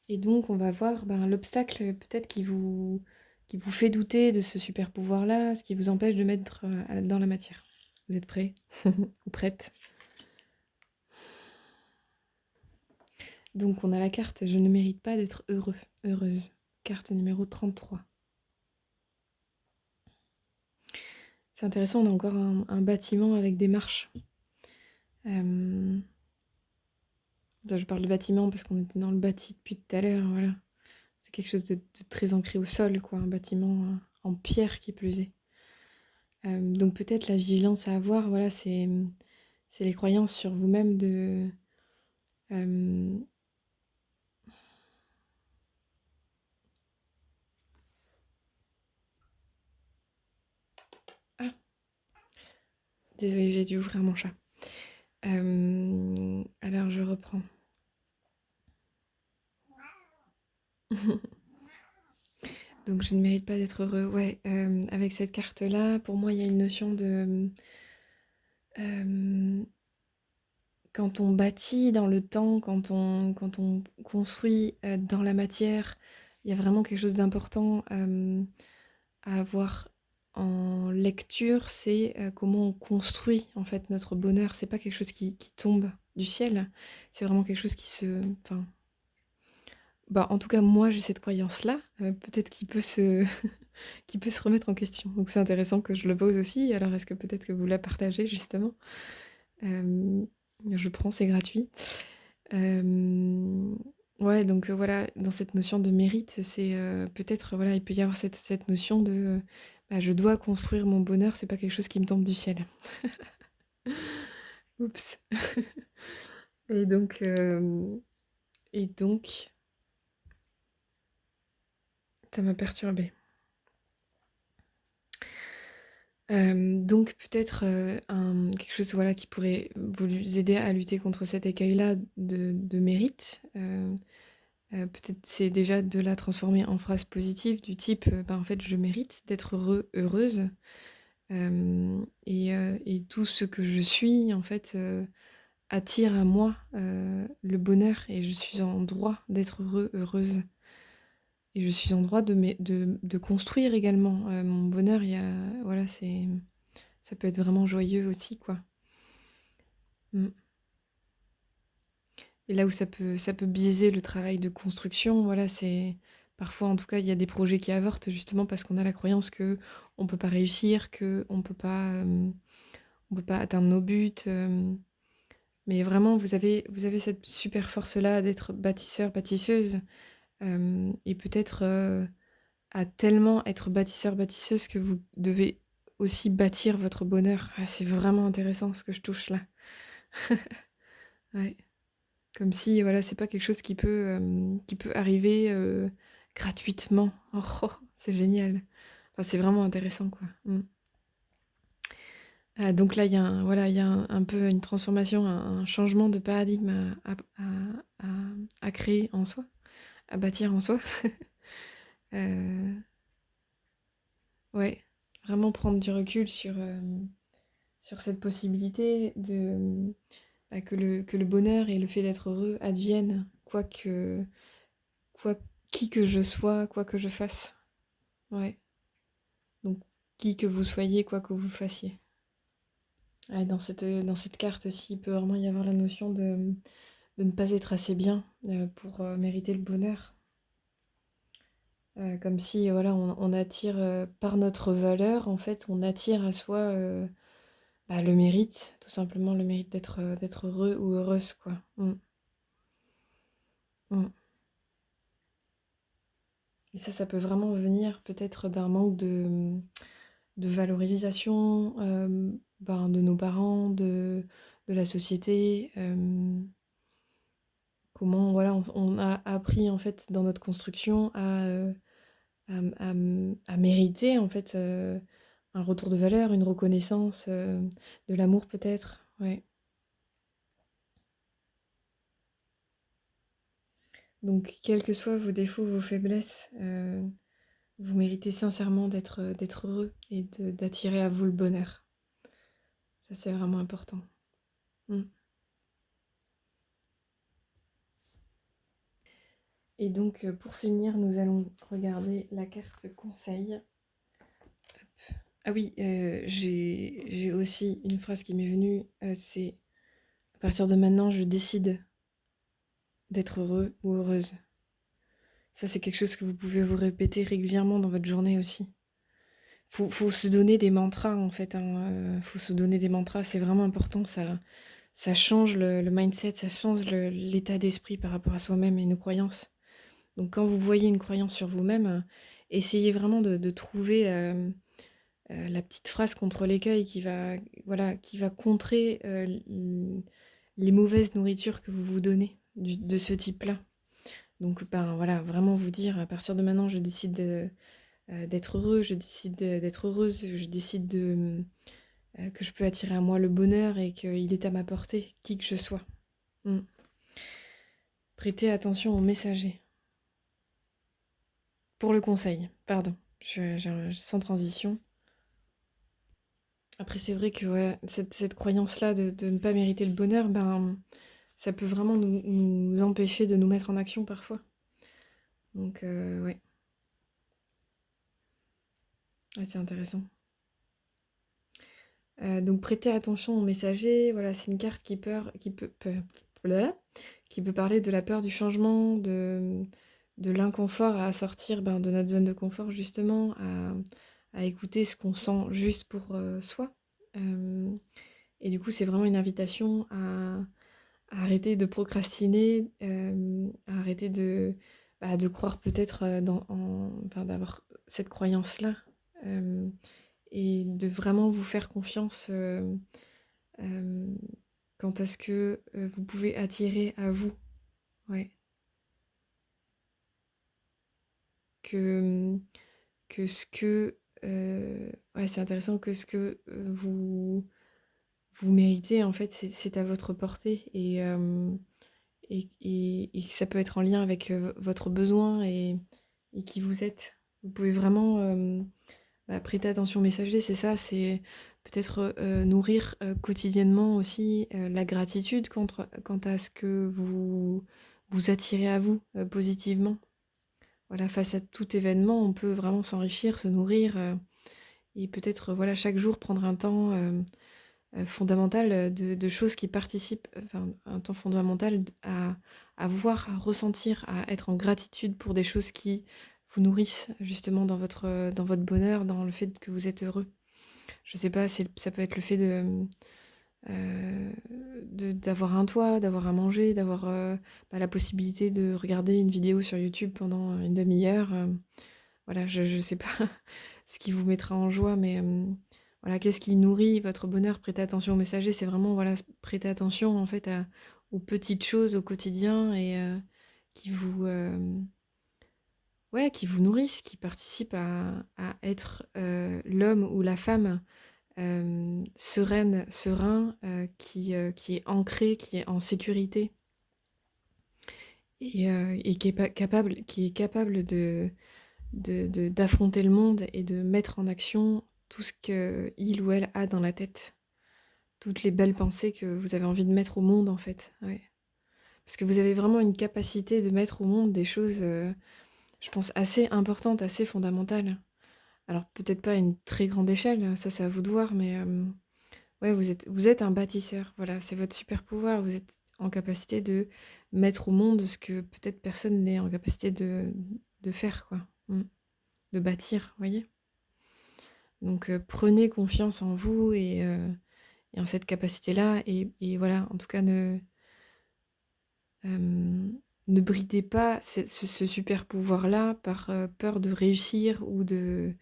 Et donc on va voir, ben, l'obstacle peut-être qui vous fait douter de ce super pouvoir-là, ce qui vous empêche de mettre, dans la matière. Vous êtes prêts? Ou prêtes? Donc on a la carte «Je ne mérite pas d'être heureux, heureuse». Carte numéro 33. C'est intéressant, on a encore un bâtiment avec des marches. Je parle de bâtiment parce qu'on était dans le bâti depuis tout à l'heure, voilà. C'est quelque chose de très ancré au sol, quoi, un bâtiment en pierre qui plus est. Donc peut-être la vigilance à avoir, voilà, c'est les croyances sur vous-même de... euh, Ah, désolée, j'ai dû ouvrir mon chat. Alors je reprends. Donc je ne mérite pas d'être heureux. Ouais, avec cette carte-là, pour moi, il y a une notion de... euh, quand on bâtit dans le temps, quand on construit dans la matière, il y a vraiment quelque chose d'important à avoir en lecture, c'est comment on construit en fait notre bonheur. C'est pas quelque chose qui tombe du ciel, c'est vraiment quelque chose qui se... Enfin, bah, en tout cas, moi j'ai cette croyance-là, peut-être qu'il peut se... qui peut se remettre en question. Donc c'est intéressant que je le pose aussi. Alors est-ce que peut-être que vous la partagez justement? Euh, je prends, c'est gratuit. Ouais, donc voilà, dans cette notion de mérite, c'est peut-être, voilà, il peut y avoir cette notion de bah, je dois construire mon bonheur, c'est pas quelque chose qui me tombe du ciel. Oups. Et donc, et donc, ça m'a perturbée. Donc peut-être quelque chose voilà, qui pourrait vous aider à lutter contre cet écueil-là de mérite. Peut-être c'est déjà de la transformer en phrase positive du type bah, en fait je mérite d'être heureuse et tout ce que je suis en fait attire à moi le bonheur et je suis en droit d'être heureuse. Et je suis en droit de construire également mon bonheur. Il y a, voilà, ça peut être vraiment joyeux aussi, quoi. Mm. Et là où ça peut biaiser le travail de construction, voilà, c'est parfois, en tout cas, il y a des projets qui avortent justement parce qu'on a la croyance que on peut pas réussir, que on peut pas atteindre nos buts. Mais vraiment, vous avez cette super force-là d'être bâtisseur, bâtisseuse, et peut-être à tellement être bâtisseur, bâtisseuse que vous devez aussi bâtir votre bonheur. Ah, c'est vraiment intéressant ce que je touche là. Ouais. Comme si, voilà, c'est pas quelque chose qui peut arriver gratuitement. Oh, oh, c'est génial. Enfin, c'est vraiment intéressant, quoi. Mm. Donc là, il y a voilà, il y a un peu une transformation, un changement de paradigme à créer en soi, à bâtir en soi. Euh, ouais, vraiment prendre du recul sur cette possibilité de bah, que le bonheur et le fait d'être heureux adviennent, quoi qui que je sois, quoi que je fasse. Ouais. Donc, qui que vous soyez, quoi que vous fassiez. Ouais, dans cette carte aussi, il peut vraiment y avoir la notion de ne pas être assez bien pour mériter le bonheur. Comme si, voilà, on attire, par notre valeur, en fait, on attire à soi bah, le mérite, tout simplement le mérite d'être heureux ou heureuse, quoi. Mm. Et ça peut vraiment venir peut-être d'un manque de valorisation ben, de nos parents, de la société. Comment voilà, on a appris en fait dans notre construction à mériter en fait un retour de valeur, une reconnaissance, de l'amour peut-être. Ouais. Donc, quels que soient vos défauts, vos faiblesses, vous méritez sincèrement d'être heureux et d'attirer à vous le bonheur. Ça, c'est vraiment important. Mm. Et donc, pour finir, nous allons regarder la carte conseil. Ah oui, j'ai aussi une phrase qui m'est venue, c'est à partir de maintenant, je décide d'être heureux ou heureuse. Ça, c'est quelque chose que vous pouvez vous répéter régulièrement dans votre journée aussi. Faut se donner des mantras en fait, hein, faut se donner des mantras, c'est vraiment important, ça change le mindset, ça change l'état d'esprit par rapport à soi-même et nos croyances. Donc quand vous voyez une croyance sur vous-même, essayez vraiment de trouver la petite phrase contre l'écueil qui va, voilà, qui va contrer les mauvaises nourritures que vous vous donnez de ce type-là. Donc ben voilà, vraiment vous dire à partir de maintenant, je décide d'être heureux, je décide d'être heureuse, je décide que je peux attirer à moi le bonheur et qu'il est à ma portée, qui que je sois. Mm. Prêtez attention aux messagers. Pour le conseil, pardon, sans transition. Après, c'est vrai que ouais, cette croyance-là de ne pas mériter le bonheur, ben, ça peut vraiment nous empêcher de nous mettre en action parfois. Donc, ouais. Ouais, c'est intéressant. Donc, prêtez attention aux messagers. Voilà, c'est une carte qui peut parler de la peur du changement, de l'inconfort à sortir ben, de notre zone de confort, justement, à écouter ce qu'on sent juste pour soi. Euh, et du coup, c'est vraiment une invitation à arrêter de procrastiner, à arrêter de croire peut-être enfin, d'avoir cette croyance-là. euh, et de vraiment vous faire confiance euh, quant à ce que vous pouvez attirer à vous. Ouais. Que, que ce que... ouais, c'est intéressant que ce que vous méritez, en fait, c'est à votre portée. Et ça peut être en lien avec votre besoin et qui vous êtes. Vous pouvez vraiment bah, prêter attention aux messagers, c'est ça, c'est peut-être nourrir quotidiennement aussi la gratitude quant à ce que vous attirez à vous positivement. Voilà, face à tout événement, on peut vraiment s'enrichir, se nourrir et peut-être voilà, chaque jour prendre un temps fondamental de choses qui participent, enfin un temps fondamental à voir, à ressentir, à être en gratitude pour des choses qui vous nourrissent justement dans votre bonheur, dans le fait que vous êtes heureux. Je sais pas, ça peut être le fait euh, d'avoir un toit, d'avoir à manger, d'avoir bah, la possibilité de regarder une vidéo sur YouTube pendant une demi-heure. Voilà, je sais pas ce qui vous mettra en joie, mais voilà, qu'est-ce qui nourrit votre bonheur? Prêtez attention aux messagers, c'est vraiment voilà, prêter attention en fait aux petites choses au quotidien et qui vous ouais, qui vous nourrissent, qui participent à être l'homme ou la femme sereine, serein, qui est ancré, qui est en sécurité et qui est capable d'affronter le monde et de mettre en action tout ce qu'il ou elle a dans la tête. Toutes les belles pensées que vous avez envie de mettre au monde, en fait. Ouais. Parce que vous avez vraiment une capacité de mettre au monde des choses, je pense, assez importantes, assez fondamentales. Alors peut-être pas à une très grande échelle, ça c'est à vous de voir, mais ouais, vous êtes un bâtisseur, voilà, c'est votre super pouvoir. Vous êtes en capacité de mettre au monde ce que peut-être personne n'est en capacité de faire, quoi. De bâtir, vous voyez? Donc prenez confiance en vous et en cette capacité-là et voilà, en tout cas ne bridez pas ce super pouvoir-là par, peur de réussir ou de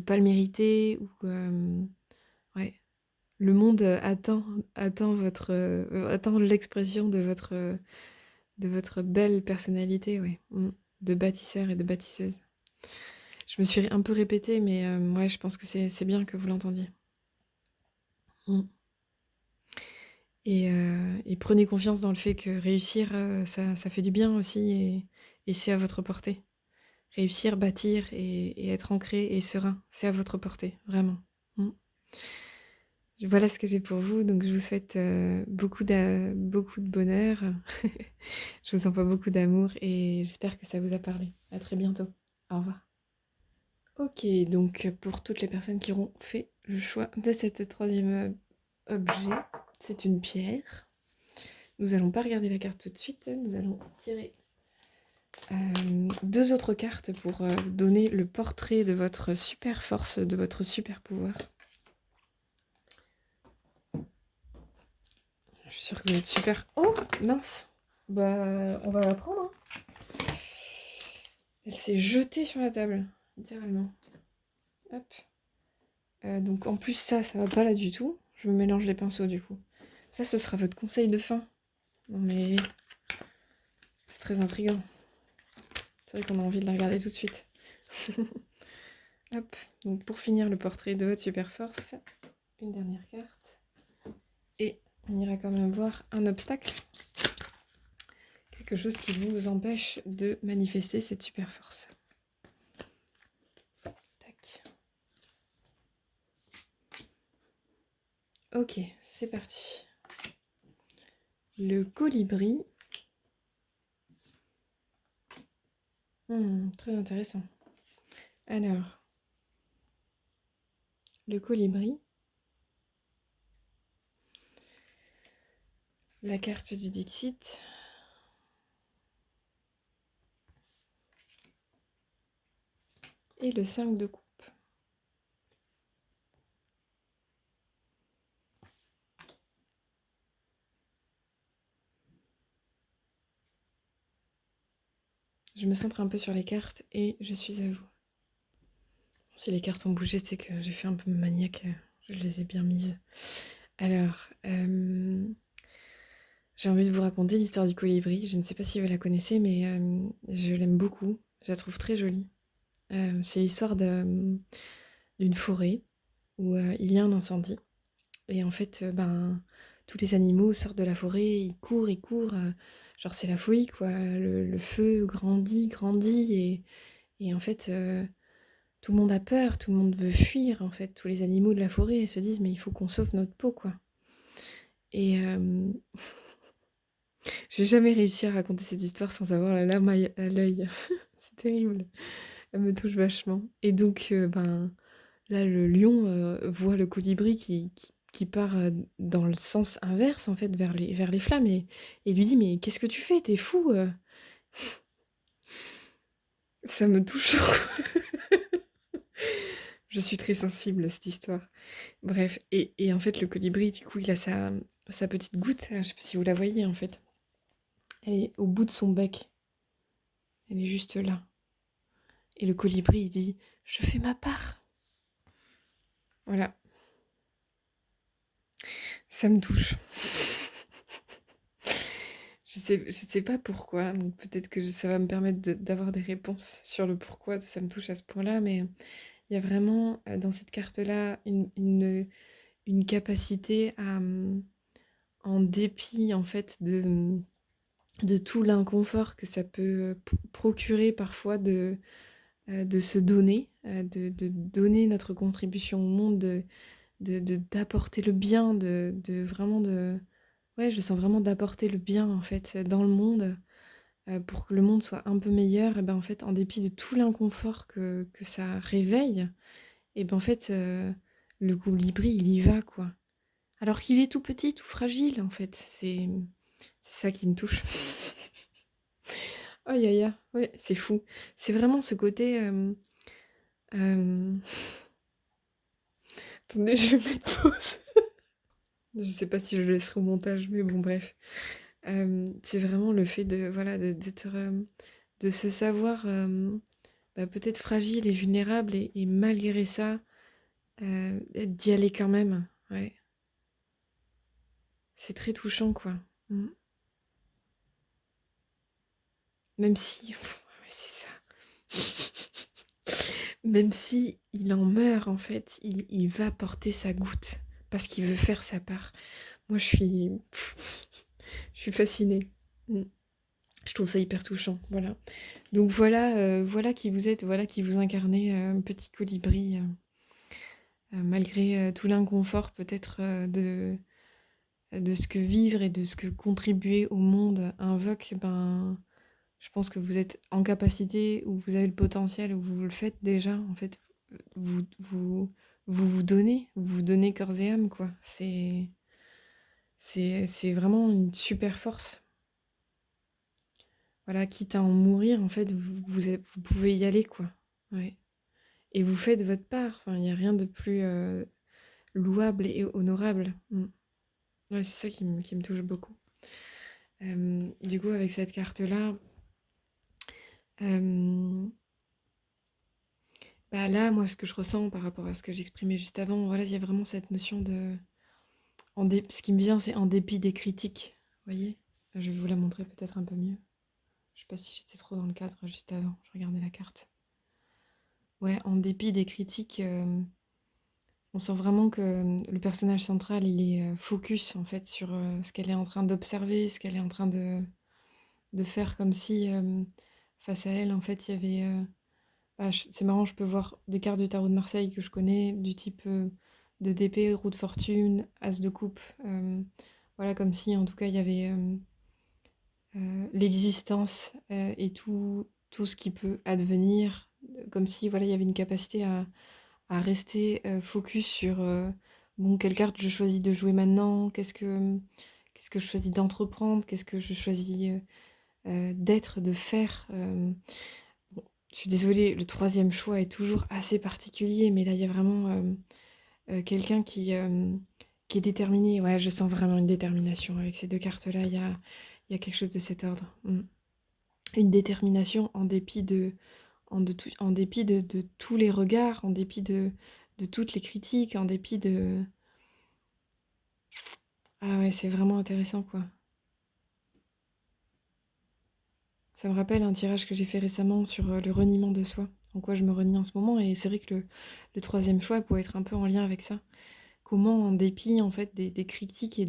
pas le mériter ou, ouais. Le monde, attend l'expression de votre belle personnalité, ouais. De bâtisseur et de bâtisseuse. Je me suis un peu répétée, mais ouais, je pense que c'est bien que vous l'entendiez. Mmh. Et prenez confiance dans le fait que réussir, ça fait du bien aussi et c'est à votre portée. Réussir, bâtir et être ancré et serein, c'est à votre portée, vraiment. Mmh. Voilà ce que j'ai pour vous, donc je vous souhaite, beaucoup de bonheur. Je vous envoie beaucoup d'amour et j'espère que ça vous a parlé. À très bientôt. Au revoir. OK, donc pour toutes les personnes qui auront fait le choix de cette troisième objet, c'est une pierre. Nous allons pas regarder la carte tout de suite, nous allons tirer 2 autres cartes pour, donner le portrait de votre super force, de votre super pouvoir. Je suis sûre que vous êtes super. Oh! Mince! Bah, on va la prendre, hein. Elle s'est jetée sur la table, littéralement. Hop. Donc en plus ça va pas là du tout. Je me mélange les pinceaux du coup. Ça, ce sera votre conseil de fin. Non mais c'est très intriguant. C'est vrai qu'on a envie de la regarder tout de suite. Hop, donc pour finir le portrait de votre super force, une dernière carte. Et on ira quand même voir un obstacle. Quelque chose qui vous empêche de manifester cette super force. Tac. Ok, c'est parti. Le colibri. Très intéressant. Alors, le colibri. La carte du Dixit. Et le 5 de coupe. Je me centre un peu sur les cartes et je suis à vous. Si les cartes ont bougé, c'est que j'ai fait un peu maniaque. Je les ai bien mises. Alors, j'ai envie de vous raconter l'histoire du colibri. Je ne sais pas si vous la connaissez, mais je l'aime beaucoup. Je la trouve très jolie. C'est l'histoire d'une forêt où il y a un incendie. Et en fait, tous les animaux sortent de la forêt, ils courent. Genre, c'est la folie, quoi. Le feu grandit, grandit. Et en fait, tout le monde a peur, tout le monde veut fuir, en fait. Tous les animaux de la forêt se disent, mais il faut qu'on sauve notre peau, quoi. Et j'ai jamais réussi à raconter cette histoire sans avoir la larme à l'œil. C'est terrible. Elle me touche vachement. Et donc, là, le lion voit le colibri qui part dans le sens inverse, en fait, vers les flammes, et lui dit, mais qu'est-ce que tu fais? T'es fou? Ça me touche. Je suis très sensible à cette histoire. Bref, et en fait, le colibri, du coup, il a sa petite goutte. Je sais pas si vous la voyez, en fait. Elle est au bout de son bec. Elle est juste là. Et le colibri, il dit, je fais ma part. Voilà. Ça me touche. Je sais pas pourquoi. Peut-être que ça va me permettre d'avoir des réponses sur le pourquoi ça me touche à ce point-là, mais il y a vraiment dans cette carte-là une capacité à, en dépit en fait de tout l'inconfort que ça peut procurer parfois de se donner, de donner notre contribution au monde, d'apporter le bien, de vraiment de... Ouais, je sens vraiment d'apporter le bien en fait dans le monde pour que le monde soit un peu meilleur. Et ben en fait, en dépit de tout l'inconfort que ça réveille, Et ben en fait, le colibri, il y va, quoi. Alors qu'il est tout petit, tout fragile, en fait. C'est ça qui me touche. Aïe, aïe, aïe. Ouais, c'est fou. C'est vraiment ce côté... Attendez, je vais mettre pause. Je sais pas si je le laisserai au montage, mais bon, bref. C'est vraiment le fait de, voilà, d'être, de se savoir bah, peut-être fragile et vulnérable, et malgré ça, d'y aller quand même. Ouais, c'est très touchant, quoi. Mm. Même si, ouais, c'est ça. Même si il en meurt, en fait, il va porter sa goutte parce qu'il veut faire sa part. Moi, je suis fascinée. Mm. Je trouve ça hyper touchant, voilà. Donc voilà, voilà qui vous êtes, voilà qui vous incarnez, petit colibri, malgré tout l'inconfort peut-être de ce que vivre et de ce que contribuer au monde invoque. Ben, je pense que vous êtes en capacité, ou vous avez le potentiel, ou vous le faites déjà. En fait, vous donnez corps et âme, quoi. C'est vraiment une super force. Voilà, quitte à en mourir, en fait, vous pouvez y aller, quoi. Ouais. Et vous faites votre part. Enfin, il n'y a rien de plus louable et honorable. Mm. Ouais, c'est ça qui me touche beaucoup. Du coup, avec cette carte-là, euh, bah là, moi, ce que je ressens par rapport à ce que j'exprimais juste avant, voilà, il y a vraiment cette notion de... Ce qui me vient, c'est en dépit des critiques. Vous voyez? Je vais vous la montrer peut-être un peu mieux. Je sais pas si j'étais trop dans le cadre juste avant. Je regardais la carte. Ouais, en dépit des critiques, on sent vraiment que le personnage central, il est focus en fait sur ce qu'elle est en train d'observer, ce qu'elle est en train de faire, comme si face à elle, en fait, il y avait... c'est marrant, je peux voir des cartes du tarot de Marseille que je connais, du type de d'épée, roue de fortune, as de coupe. Voilà, comme si en tout cas il y avait l'existence et tout ce qui peut advenir, comme si voilà, il y avait une capacité à rester focus sur bon, quelle carte je choisis de jouer maintenant, qu'est-ce que je choisis d'entreprendre, qu'est-ce que je choisis d'être, de faire. Bon, je suis désolée, le troisième choix est toujours assez particulier, mais là il y a vraiment quelqu'un qui est déterminé. Ouais, je sens vraiment une détermination avec ces deux cartes-là. Il y a quelque chose de cet ordre. Mm. Une détermination en dépit de tous les regards, en dépit de toutes les critiques, en dépit de... Ah ouais, c'est vraiment intéressant, quoi. Ça me rappelle un tirage que j'ai fait récemment sur le reniement de soi, en quoi je me renie en ce moment, et c'est vrai que le troisième choix pourrait être un peu en lien avec ça. Comment, en dépit, en fait, des critiques et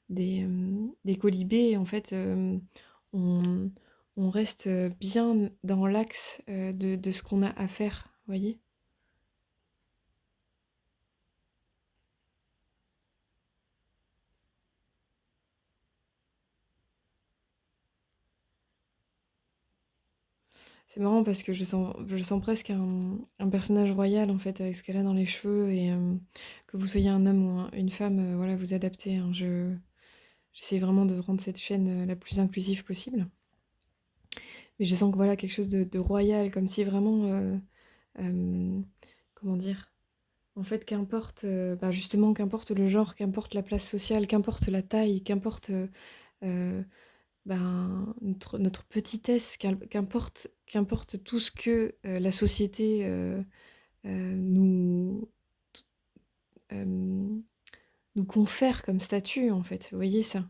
des colibés, en fait, on, on reste bien dans l'axe de ce qu'on a à faire, vous voyez? C'est marrant parce que je sens presque un personnage royal en fait avec ce qu'elle a dans les cheveux, et que vous soyez un homme ou une femme, voilà, vous adaptez, hein. J'essaie vraiment de rendre cette chaîne la plus inclusive possible. Mais je sens que voilà quelque chose de royal, comme si vraiment, euh, comment dire, en fait, qu'importe, bah, justement, qu'importe le genre, qu'importe la place sociale, qu'importe la taille, qu'importe euh, ben, notre petitesse, qu'importe tout ce que la société nous, euh, nous confère comme statut, en fait. Vous voyez ça?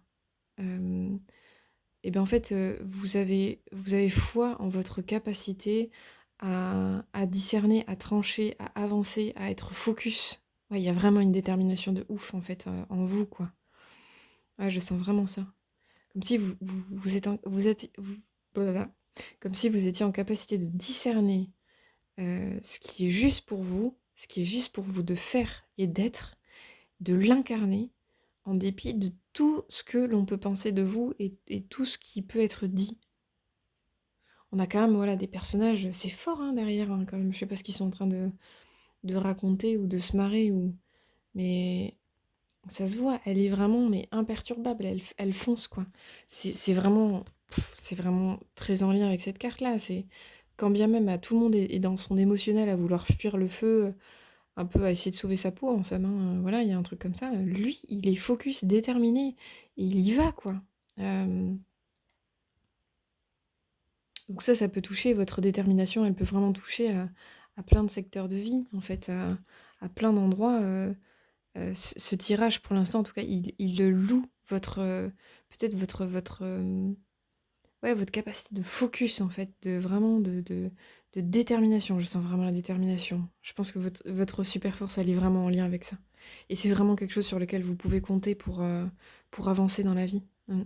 Et bien en fait, vous avez foi en votre capacité à discerner, à trancher, à avancer, à être focus. Ouais, il y a vraiment une détermination de ouf, en fait, en vous, quoi. Ouais, je sens vraiment ça. Comme si voilà. Comme si vous étiez en capacité de discerner ce qui est juste pour vous, ce qui est juste pour vous de faire et d'être, de l'incarner, en dépit de tout ce que l'on peut penser de vous, et tout ce qui peut être dit. On a quand même voilà, des personnages, c'est fort hein, derrière, hein, quand même. Je sais pas ce qu'ils sont en train de raconter ou de se marrer mais ça se voit, elle est vraiment mais imperturbable, elle fonce quoi. C'est vraiment très en lien avec cette carte-là. C'est quand bien même tout le monde est dans son émotionnel à vouloir fuir le feu, un peu à essayer de sauver sa peau en somme, hein, voilà, il y a un truc comme ça. Lui, il est focus, déterminé, et il y va quoi. Donc ça peut toucher votre détermination, elle peut vraiment toucher à plein de secteurs de vie, en fait, à plein d'endroits. Ce tirage, pour l'instant, en tout cas, il le loue, peut-être ouais, votre capacité de focus, en fait, de détermination. Je sens vraiment la détermination. Je pense que votre super force, elle est vraiment en lien avec ça. Et c'est vraiment quelque chose sur lequel vous pouvez compter pour avancer dans la vie. Mm.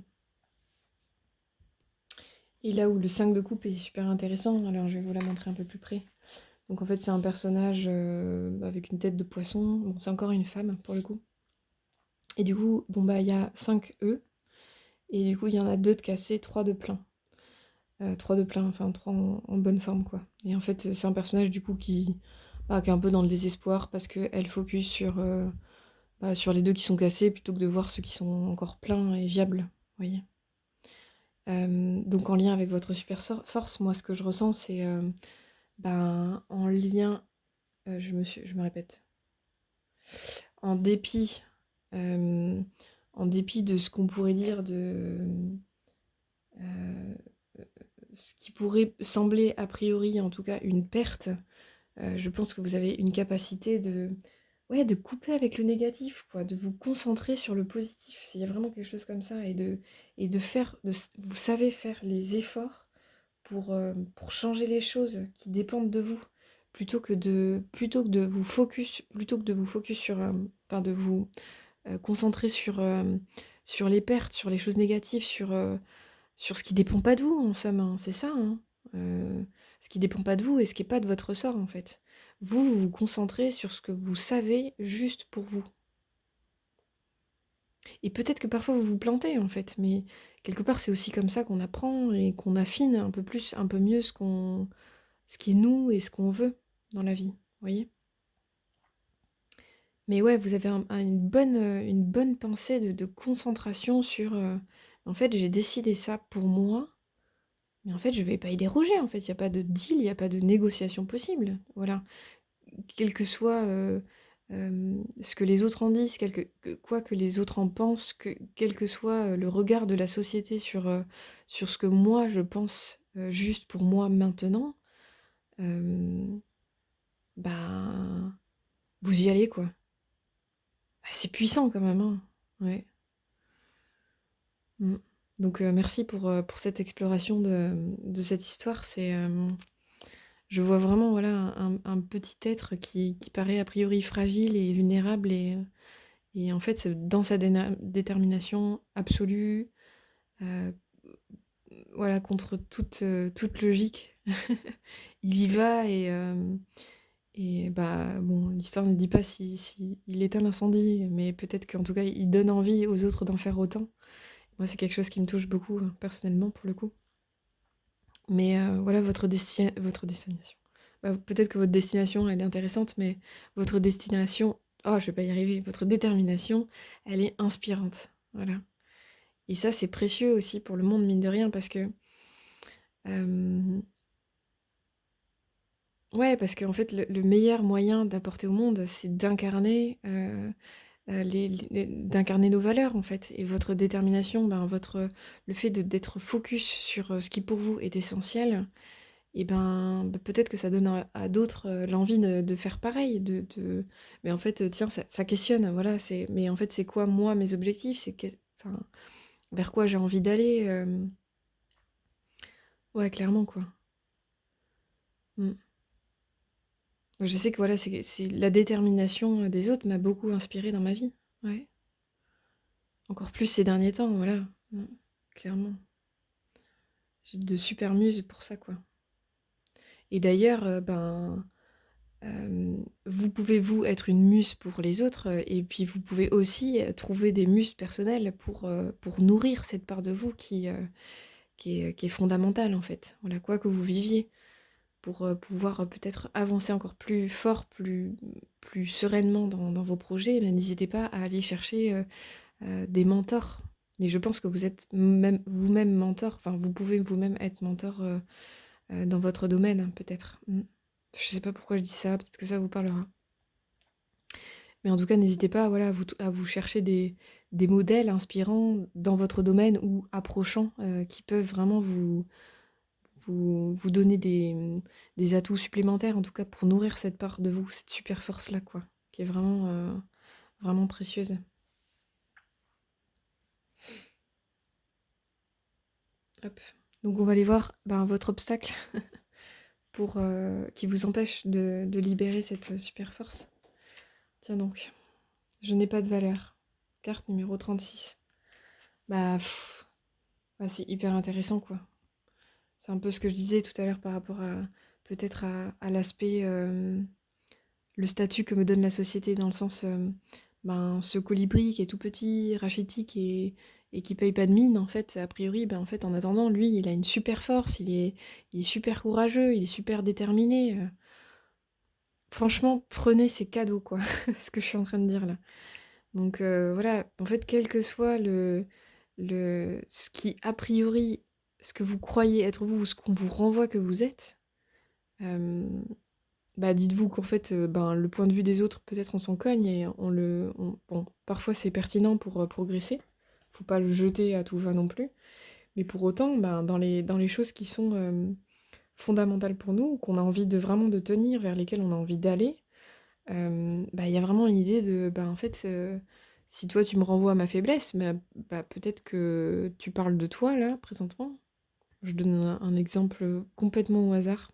Et là où le 5 de coupe est super intéressant, alors je vais vous la montrer un peu plus près. Donc en fait, c'est un personnage avec une tête de poisson. Bon, c'est encore une femme, pour le coup. Et du coup, bon bah, il y a 5 E. Et du coup, il y en a 2 de cassés, 3 de plein. 3 de plein, enfin 3 en bonne forme, quoi. Et en fait, c'est un personnage, du coup, qui est un peu dans le désespoir parce qu'elle focus sur les 2 qui sont cassés plutôt que de voir ceux qui sont encore pleins et viables, vous voyez. Donc en lien avec votre super force, moi, ce que je ressens, c'est en lien, je me répète, en dépit, euh, en dépit de ce qu'on pourrait dire euh, ce qui pourrait sembler a priori, en tout cas, une perte, je pense que vous avez une capacité ouais, de couper avec le négatif, quoi, de vous concentrer sur le positif. S'il y a vraiment quelque chose comme ça, et de faire, vous savez faire les efforts pour changer les choses qui dépendent de vous, plutôt que de vous focus sur, enfin, de vous concentrer sur les pertes, sur les choses négatives, sur ce qui dépend pas de vous, en somme, hein, c'est ça, hein. Ce qui dépend pas de vous et ce qui est pas de votre ressort, en fait. Vous vous concentrez sur ce que vous savez juste pour vous. Et peut-être que parfois vous vous plantez, en fait, mais quelque part c'est aussi comme ça qu'on apprend et qu'on affine un peu plus, un peu mieux ce qui est nous et ce qu'on veut dans la vie, vous voyez? Mais ouais, vous avez une bonne pensée de concentration sur, en fait, j'ai décidé ça pour moi. Mais en fait, je vais pas y déroger, en fait. Il y a pas de deal, il y a pas de négociation possible. Voilà. Quel que soit, ce que les autres en disent, quoi que les autres en pensent, quel que soit, le regard de la société sur ce que moi je pense, juste pour moi maintenant, hem, ben, vous y allez, quoi. Ah, c'est puissant quand même, hein. Ouais. Mmh. Donc merci pour cette exploration de cette histoire. Je vois vraiment, voilà, un petit être qui paraît a priori fragile et vulnérable et en fait, dans sa détermination absolue, heu, voilà, contre toute logique, il y va et bah, bon, l'histoire ne dit pas si il éteint l'incendie, mais peut-être qu'en tout cas, il donne envie aux autres d'en faire autant. Moi, c'est quelque chose qui me touche beaucoup, hein, personnellement, pour le coup. Mais voilà, votre destination. Bah, peut-être que votre destination, elle est intéressante, mais votre destination, oh, je vais pas y arriver, votre détermination, elle est inspirante. Voilà. Et ça, c'est précieux aussi pour le monde, mine de rien, parce que, euh, ouais, parce qu'en fait, le meilleur moyen d'apporter au monde, c'est d'incarner d'incarner nos valeurs, en fait. Et votre détermination, le fait d'être focus sur ce qui pour vous est essentiel, et peut-être que ça donne à d'autres l'envie de faire pareil. Mais en fait, tiens, ça questionne, voilà. Mais en fait, c'est quoi, moi, mes objectifs? Enfin, vers quoi j'ai envie d'aller? Ouais, clairement, quoi. Mm. Je sais que voilà, c'est la détermination des autres m'a beaucoup inspirée dans ma vie. Ouais. Encore plus ces derniers temps, voilà. Mm. Clairement. J'ai de super muses pour ça, quoi. Et d'ailleurs, vous pouvez vous être une muse pour les autres, et puis vous pouvez aussi trouver des muses personnelles pour nourrir cette part de vous qui est fondamentale en fait. Voilà, quoi que vous viviez. pour pouvoir peut-être avancer encore plus fort, plus sereinement dans vos projets, eh bien, n'hésitez pas à aller chercher des mentors. Mais je pense que vous êtes même vous-même mentor, enfin vous pouvez vous-même être mentor dans votre domaine, hein, peut-être. Je sais pas pourquoi je dis ça, peut-être que ça vous parlera. Mais en tout cas, n'hésitez pas, voilà, à vous chercher des modèles inspirants dans votre domaine ou approchants, qui peuvent vraiment vous donner des atouts supplémentaires, en tout cas pour nourrir cette part de vous, cette super force-là, quoi, qui est vraiment précieuse. Hop. Donc on va aller voir, ben, votre obstacle pour, qui vous empêche de libérer cette super force. Tiens donc, je n'ai pas de valeur. Carte numéro 36. Bah, bah, c'est hyper intéressant, quoi. C'est un peu ce que je disais tout à l'heure par rapport à peut-être à l'aspect, le statut que me donne la société dans le sens, ben, ce colibri qui est tout petit, rachitique et qui paye pas de mine, en fait, a priori, ben, en fait, en attendant, lui, il a une super force, il est super courageux, il est super déterminé. Franchement, prenez ces cadeaux, quoi, ce que je suis en train de dire là. Donc voilà, en fait, quel que soit ce qui, a priori, ce que vous croyez être vous ou ce qu'on vous renvoie que vous êtes, hem, bah, dites-vous qu'en fait, ben, le point de vue des autres, peut-être on s'en cogne et bon, parfois c'est pertinent pour, progresser. Faut pas le jeter à tout va non plus. Mais pour autant, ben, dans les choses qui sont, fondamentales pour nous, qu'on a envie de vraiment de tenir, vers lesquelles on a envie d'aller, bah, il y a vraiment une idée de, bah, en fait, si toi tu me renvoies à ma faiblesse, bah, peut-être que tu parles de toi là, présentement. Je donne un exemple, complètement au hasard.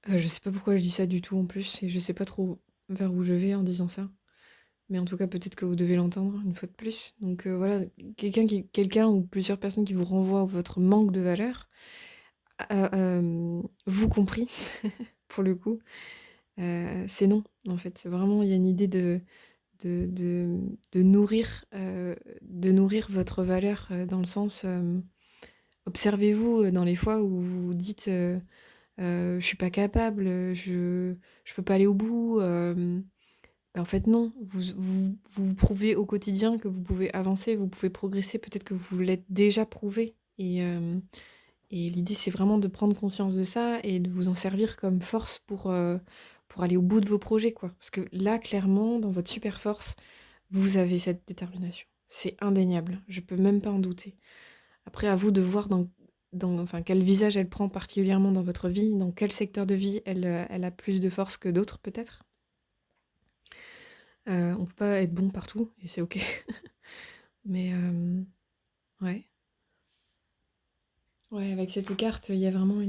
Je sais pas pourquoi je dis ça du tout en plus et je sais pas trop vers où je vais en disant ça. Mais en tout cas, peut-être que vous devez l'entendre une fois de plus. Donc, voilà, quelqu'un ou plusieurs personnes qui vous renvoient votre manque de valeur, vous compris pour le coup, c'est non, en fait. Vraiment, il y a une idée de de de nourrir votre valeur, dans le sens, observez-vous, dans les fois où vous vous dites, «Je suis pas capable, je peux pas aller au bout», bah, en fait non, vous prouvez au quotidien que vous pouvez avancer, vous pouvez progresser, peut-être que vous l'êtes déjà prouvé et l'idée c'est vraiment de prendre conscience de ça et de vous en servir comme force pour aller au bout de vos projets, quoi. Parce que là, clairement, dans votre super force, vous avez cette détermination. C'est indéniable, je peux même pas en douter. Après, à vous de voir enfin, quel visage elle prend particulièrement dans votre vie, dans quel secteur de vie elle a plus de force que d'autres, peut-être. On peut pas être bon partout et c'est OK. Mais ouais. Ouais, avec cette carte, il y a vraiment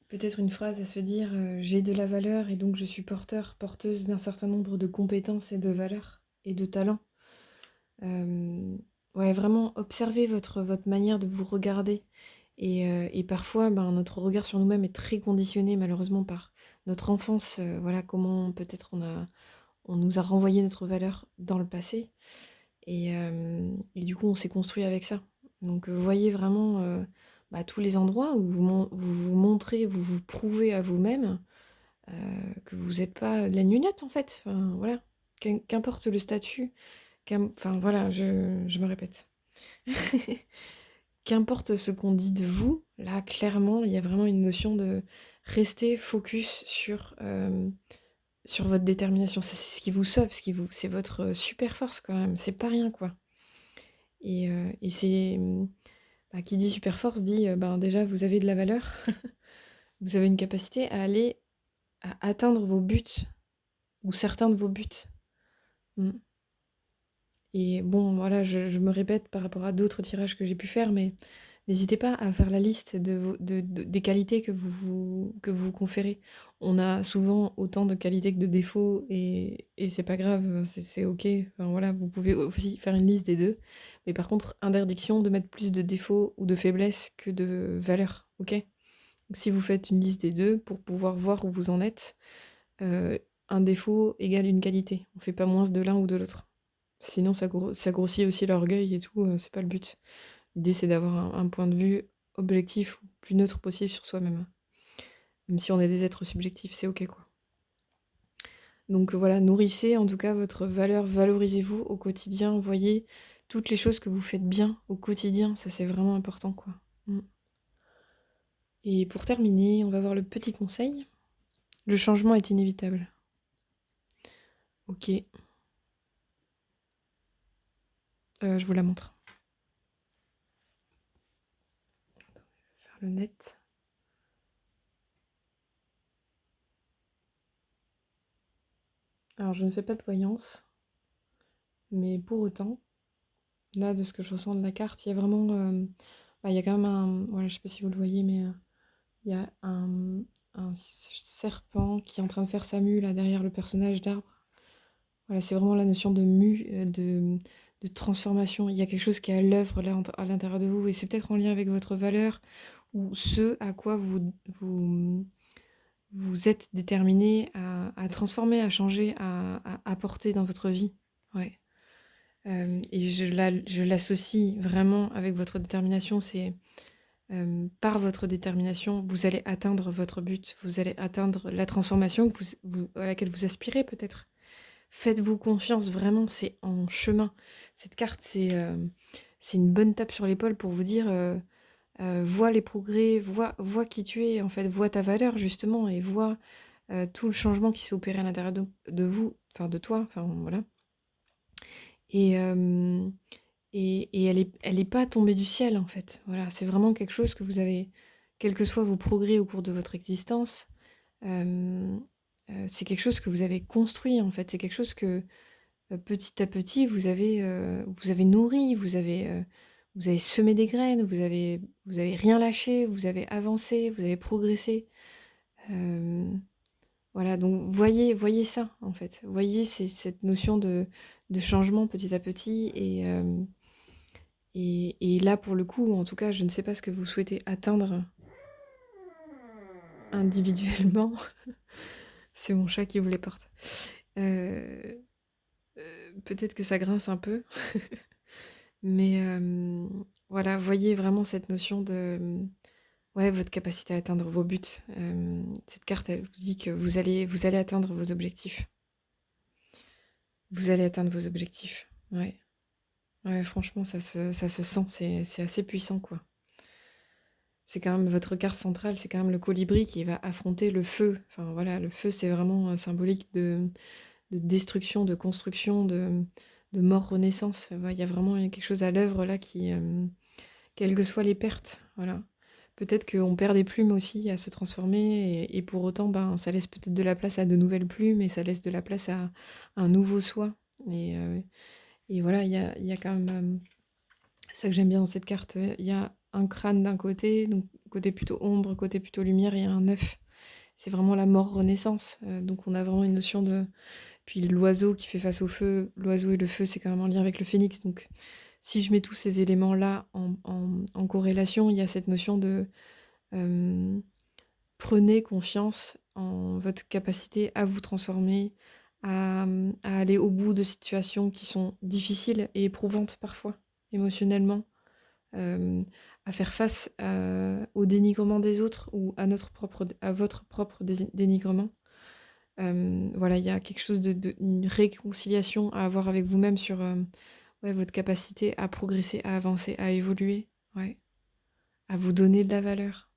peut-être une phrase à se dire, «J'ai de la valeur et donc je suis porteuse d'un certain nombre de compétences et de valeurs et de talents». Ouais, vraiment observez votre manière de vous regarder et parfois, ben, notre regard sur nous-mêmes est très conditionné malheureusement par notre enfance, voilà, comment peut-être on nous a renvoyé notre valeur dans le passé et du coup, on s'est construit avec ça. Donc, voyez vraiment, bah, tous les endroits où vous vous montrez, vous vous prouvez à vous-même, que vous êtes pas de la gnognotte, en fait. Enfin, voilà. Qu'importe le statut, enfin, voilà, je me répète. Qu'importe ce qu'on dit de vous, là, clairement, il y a vraiment une notion de rester focus sur votre détermination. C'est ce qui vous sauve, c'est votre super force quand même. C'est pas rien, quoi. Et c'est, bah, qui dit super force dit, ben, déjà vous avez de la valeur, vous avez une capacité à atteindre vos buts ou certains de vos buts. Mmh. Et bon, voilà, je me répète par rapport à d'autres tirages que j'ai pu faire, mais n'hésitez pas à faire la liste des qualités que vous conférez. On a souvent autant de qualités que de défauts et c'est pas grave, c'est OK. Enfin voilà, vous pouvez aussi faire une liste des 2. Mais par contre, interdiction de mettre plus de défauts ou de faiblesses que de valeurs, OK? Donc si vous faites une liste des 2 pour pouvoir voir où vous en êtes, heu, un défaut égale une qualité. On fait pas moins de l'un ou de l'autre. Sinon ça grossit aussi l'orgueil et tout, c'est pas le but. L'idée c'est d'avoir un point de vue objectif, le plus neutre possible sur soi-même. Même si on est des êtres subjectifs, c'est OK, quoi. Donc voilà, nourrissez en tout cas votre valeur, valorisez-vous au quotidien, voyez toutes les choses que vous faites bien au quotidien, ça c'est vraiment important, quoi. Mmh. Et pour terminer, on va voir le petit conseil. Le changement est inévitable. OK, je vous la montre. Faire le net. Alors je ne fais pas de voyance, mais pour autant, là de ce que je ressens de la carte, il y a vraiment, il y a quand même un voilà, je sais pas si vous le voyez, mais, il y a un serpent qui est en train de faire sa mue là derrière le personnage d'arbre. Voilà, c'est vraiment la notion de mue, de transformation. Il y a quelque chose qui est à l'œuvre là à l'intérieur de vous et c'est peut-être en lien avec votre valeur ou ce à quoi vous êtes déterminé à transformer, à changer, à apporter dans votre vie. Ouais. Et je l'associe vraiment avec votre détermination. C'est par votre détermination, vous allez atteindre votre but, vous allez atteindre la transformation que à laquelle vous aspirez peut-être. Faites-vous confiance, vraiment, c'est en chemin. Cette carte, c'est une bonne tape sur l'épaule pour vous dire, vois les progrès, vois qui tu es, en fait, vois ta valeur justement et vois, tout le changement qui s'est opéré à l'intérieur de vous, enfin de toi, enfin voilà. Et elle est pas tombée du ciel, en fait. Voilà, c'est vraiment quelque chose que vous avez quels que soient vos progrès au cours de votre existence, hem, c'est quelque chose que vous avez construit, en fait. C'est quelque chose que petit à petit, vous avez nourri, vous avez semé des graines, vous avez rien lâché, vous avez avancé, vous avez progressé. Hem, voilà, donc voyez ça, en fait. Voyez cette notion de changement petit à petit et là, pour le coup, en tout cas, je ne sais pas ce que vous souhaitez atteindre individuellement. C'est mon chat qui vous les porte. Heu, peut-être que ça grince un peu. Mais voilà, voyez vraiment cette notion de, ouais, votre capacité à atteindre vos buts. Cette carte, elle vous dit que vous allez atteindre vos objectifs. Vous allez atteindre vos objectifs. Ouais, ouais, franchement, ça se sent, c'est assez puissant, quoi. C'est quand même votre carte centrale, c'est quand même le colibri qui va affronter le feu. Enfin voilà, le feu, c'est vraiment, symbolique de destruction, de construction, de mort-renaissance. Ouais, il y a vraiment quelque chose à l'œuvre là qui, quelles que soient les pertes, voilà. Peut-être qu'on perd des plumes aussi à se transformer et pour autant, ben, ça laisse peut-être de la place à de nouvelles plumes et ça laisse de la place à un nouveau soi et voilà, il y a quand même, c'est ça que j'aime bien dans cette carte, il y a un crâne d'un côté, donc côté plutôt ombre, côté plutôt lumière et un œuf. C'est vraiment la mort-renaissance, donc on a vraiment une notion de puis l'oiseau qui fait face au feu, l'oiseau et le feu, c'est quand même en lien avec le phénix, donc si je mets tous ces éléments-là en corrélation, il y a cette notion de, hem, prenez confiance en votre capacité à vous transformer, à aller au bout de situations qui sont difficiles et éprouvantes parfois, émotionnellement, hem, à faire face, au dénigrement des autres ou à votre propre dénigrement. Voilà, il y a quelque chose de une réconciliation à avoir avec vous-même sur, ouais, votre capacité à progresser, à avancer, à évoluer, ouais, à vous donner de la valeur.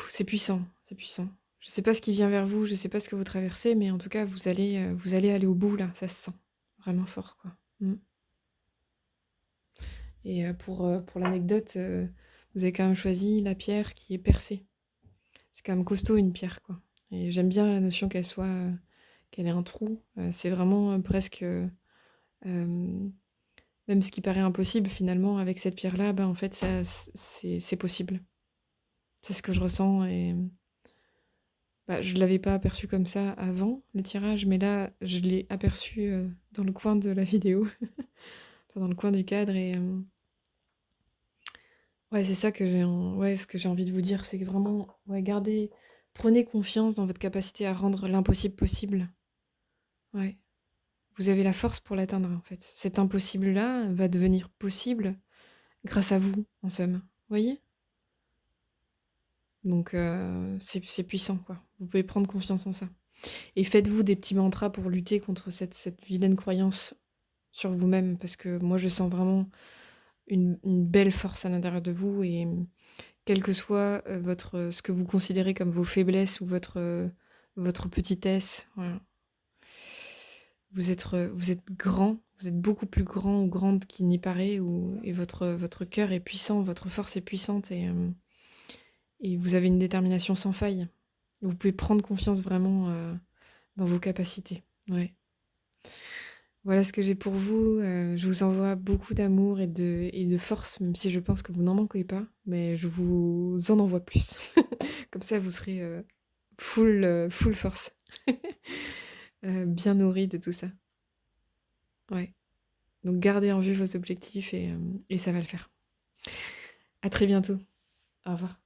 C'est puissant, c'est puissant. Je sais pas ce qui vient vers vous, je sais pas ce que vous traversez, mais en tout cas, vous allez aller au bout là, ça se sent vraiment fort, quoi. Mmh et pour l'anecdote, vous avez quand même choisi la pierre qui est percée. C'est quand même costaud une pierre, quoi et j'aime bien la notion qu'elle ait un trou, c'est vraiment, presque, même ce qui paraît impossible finalement avec cette pierre-là, ben, en fait ça c'est possible. C'est ce que je ressens et bah, je l'avais pas aperçu comme ça avant le tirage, mais là, je l'ai aperçu, dans le coin de la vidéo, enfin dans le coin du cadre et ouais, c'est ça que ce que j'ai envie de vous dire, c'est que vraiment, ouais, prenez confiance dans votre capacité à rendre l'impossible possible. Ouais, vous avez la force pour l'atteindre, en fait. Cet impossible-là va devenir possible grâce à vous, en somme. Voyez? Donc c'est puissant, quoi. Vous pouvez prendre confiance en ça et faites-vous des petits mantras pour lutter contre cette vilaine croyance sur vous-même parce que moi, je sens vraiment une belle force à l'intérieur de vous et quel que soit, ce que vous considérez comme vos faiblesses ou votre petitesse, voilà. Vous êtes grand, vous êtes beaucoup plus grand ou grande qu'il n'y paraît ou et votre cœur est puissant, votre force est puissante et vous avez une détermination sans faille. Vous pouvez prendre confiance vraiment, dans vos capacités. Ouais. Voilà ce que j'ai pour vous, je vous envoie beaucoup d'amour et de force, même si je pense que vous n'en manquez pas, mais je vous en envoie plus. Comme ça vous serez, full force. Bien nourri de tout ça. Ouais. Donc gardez en vue vos objectifs et ça va le faire. À très bientôt. Au revoir.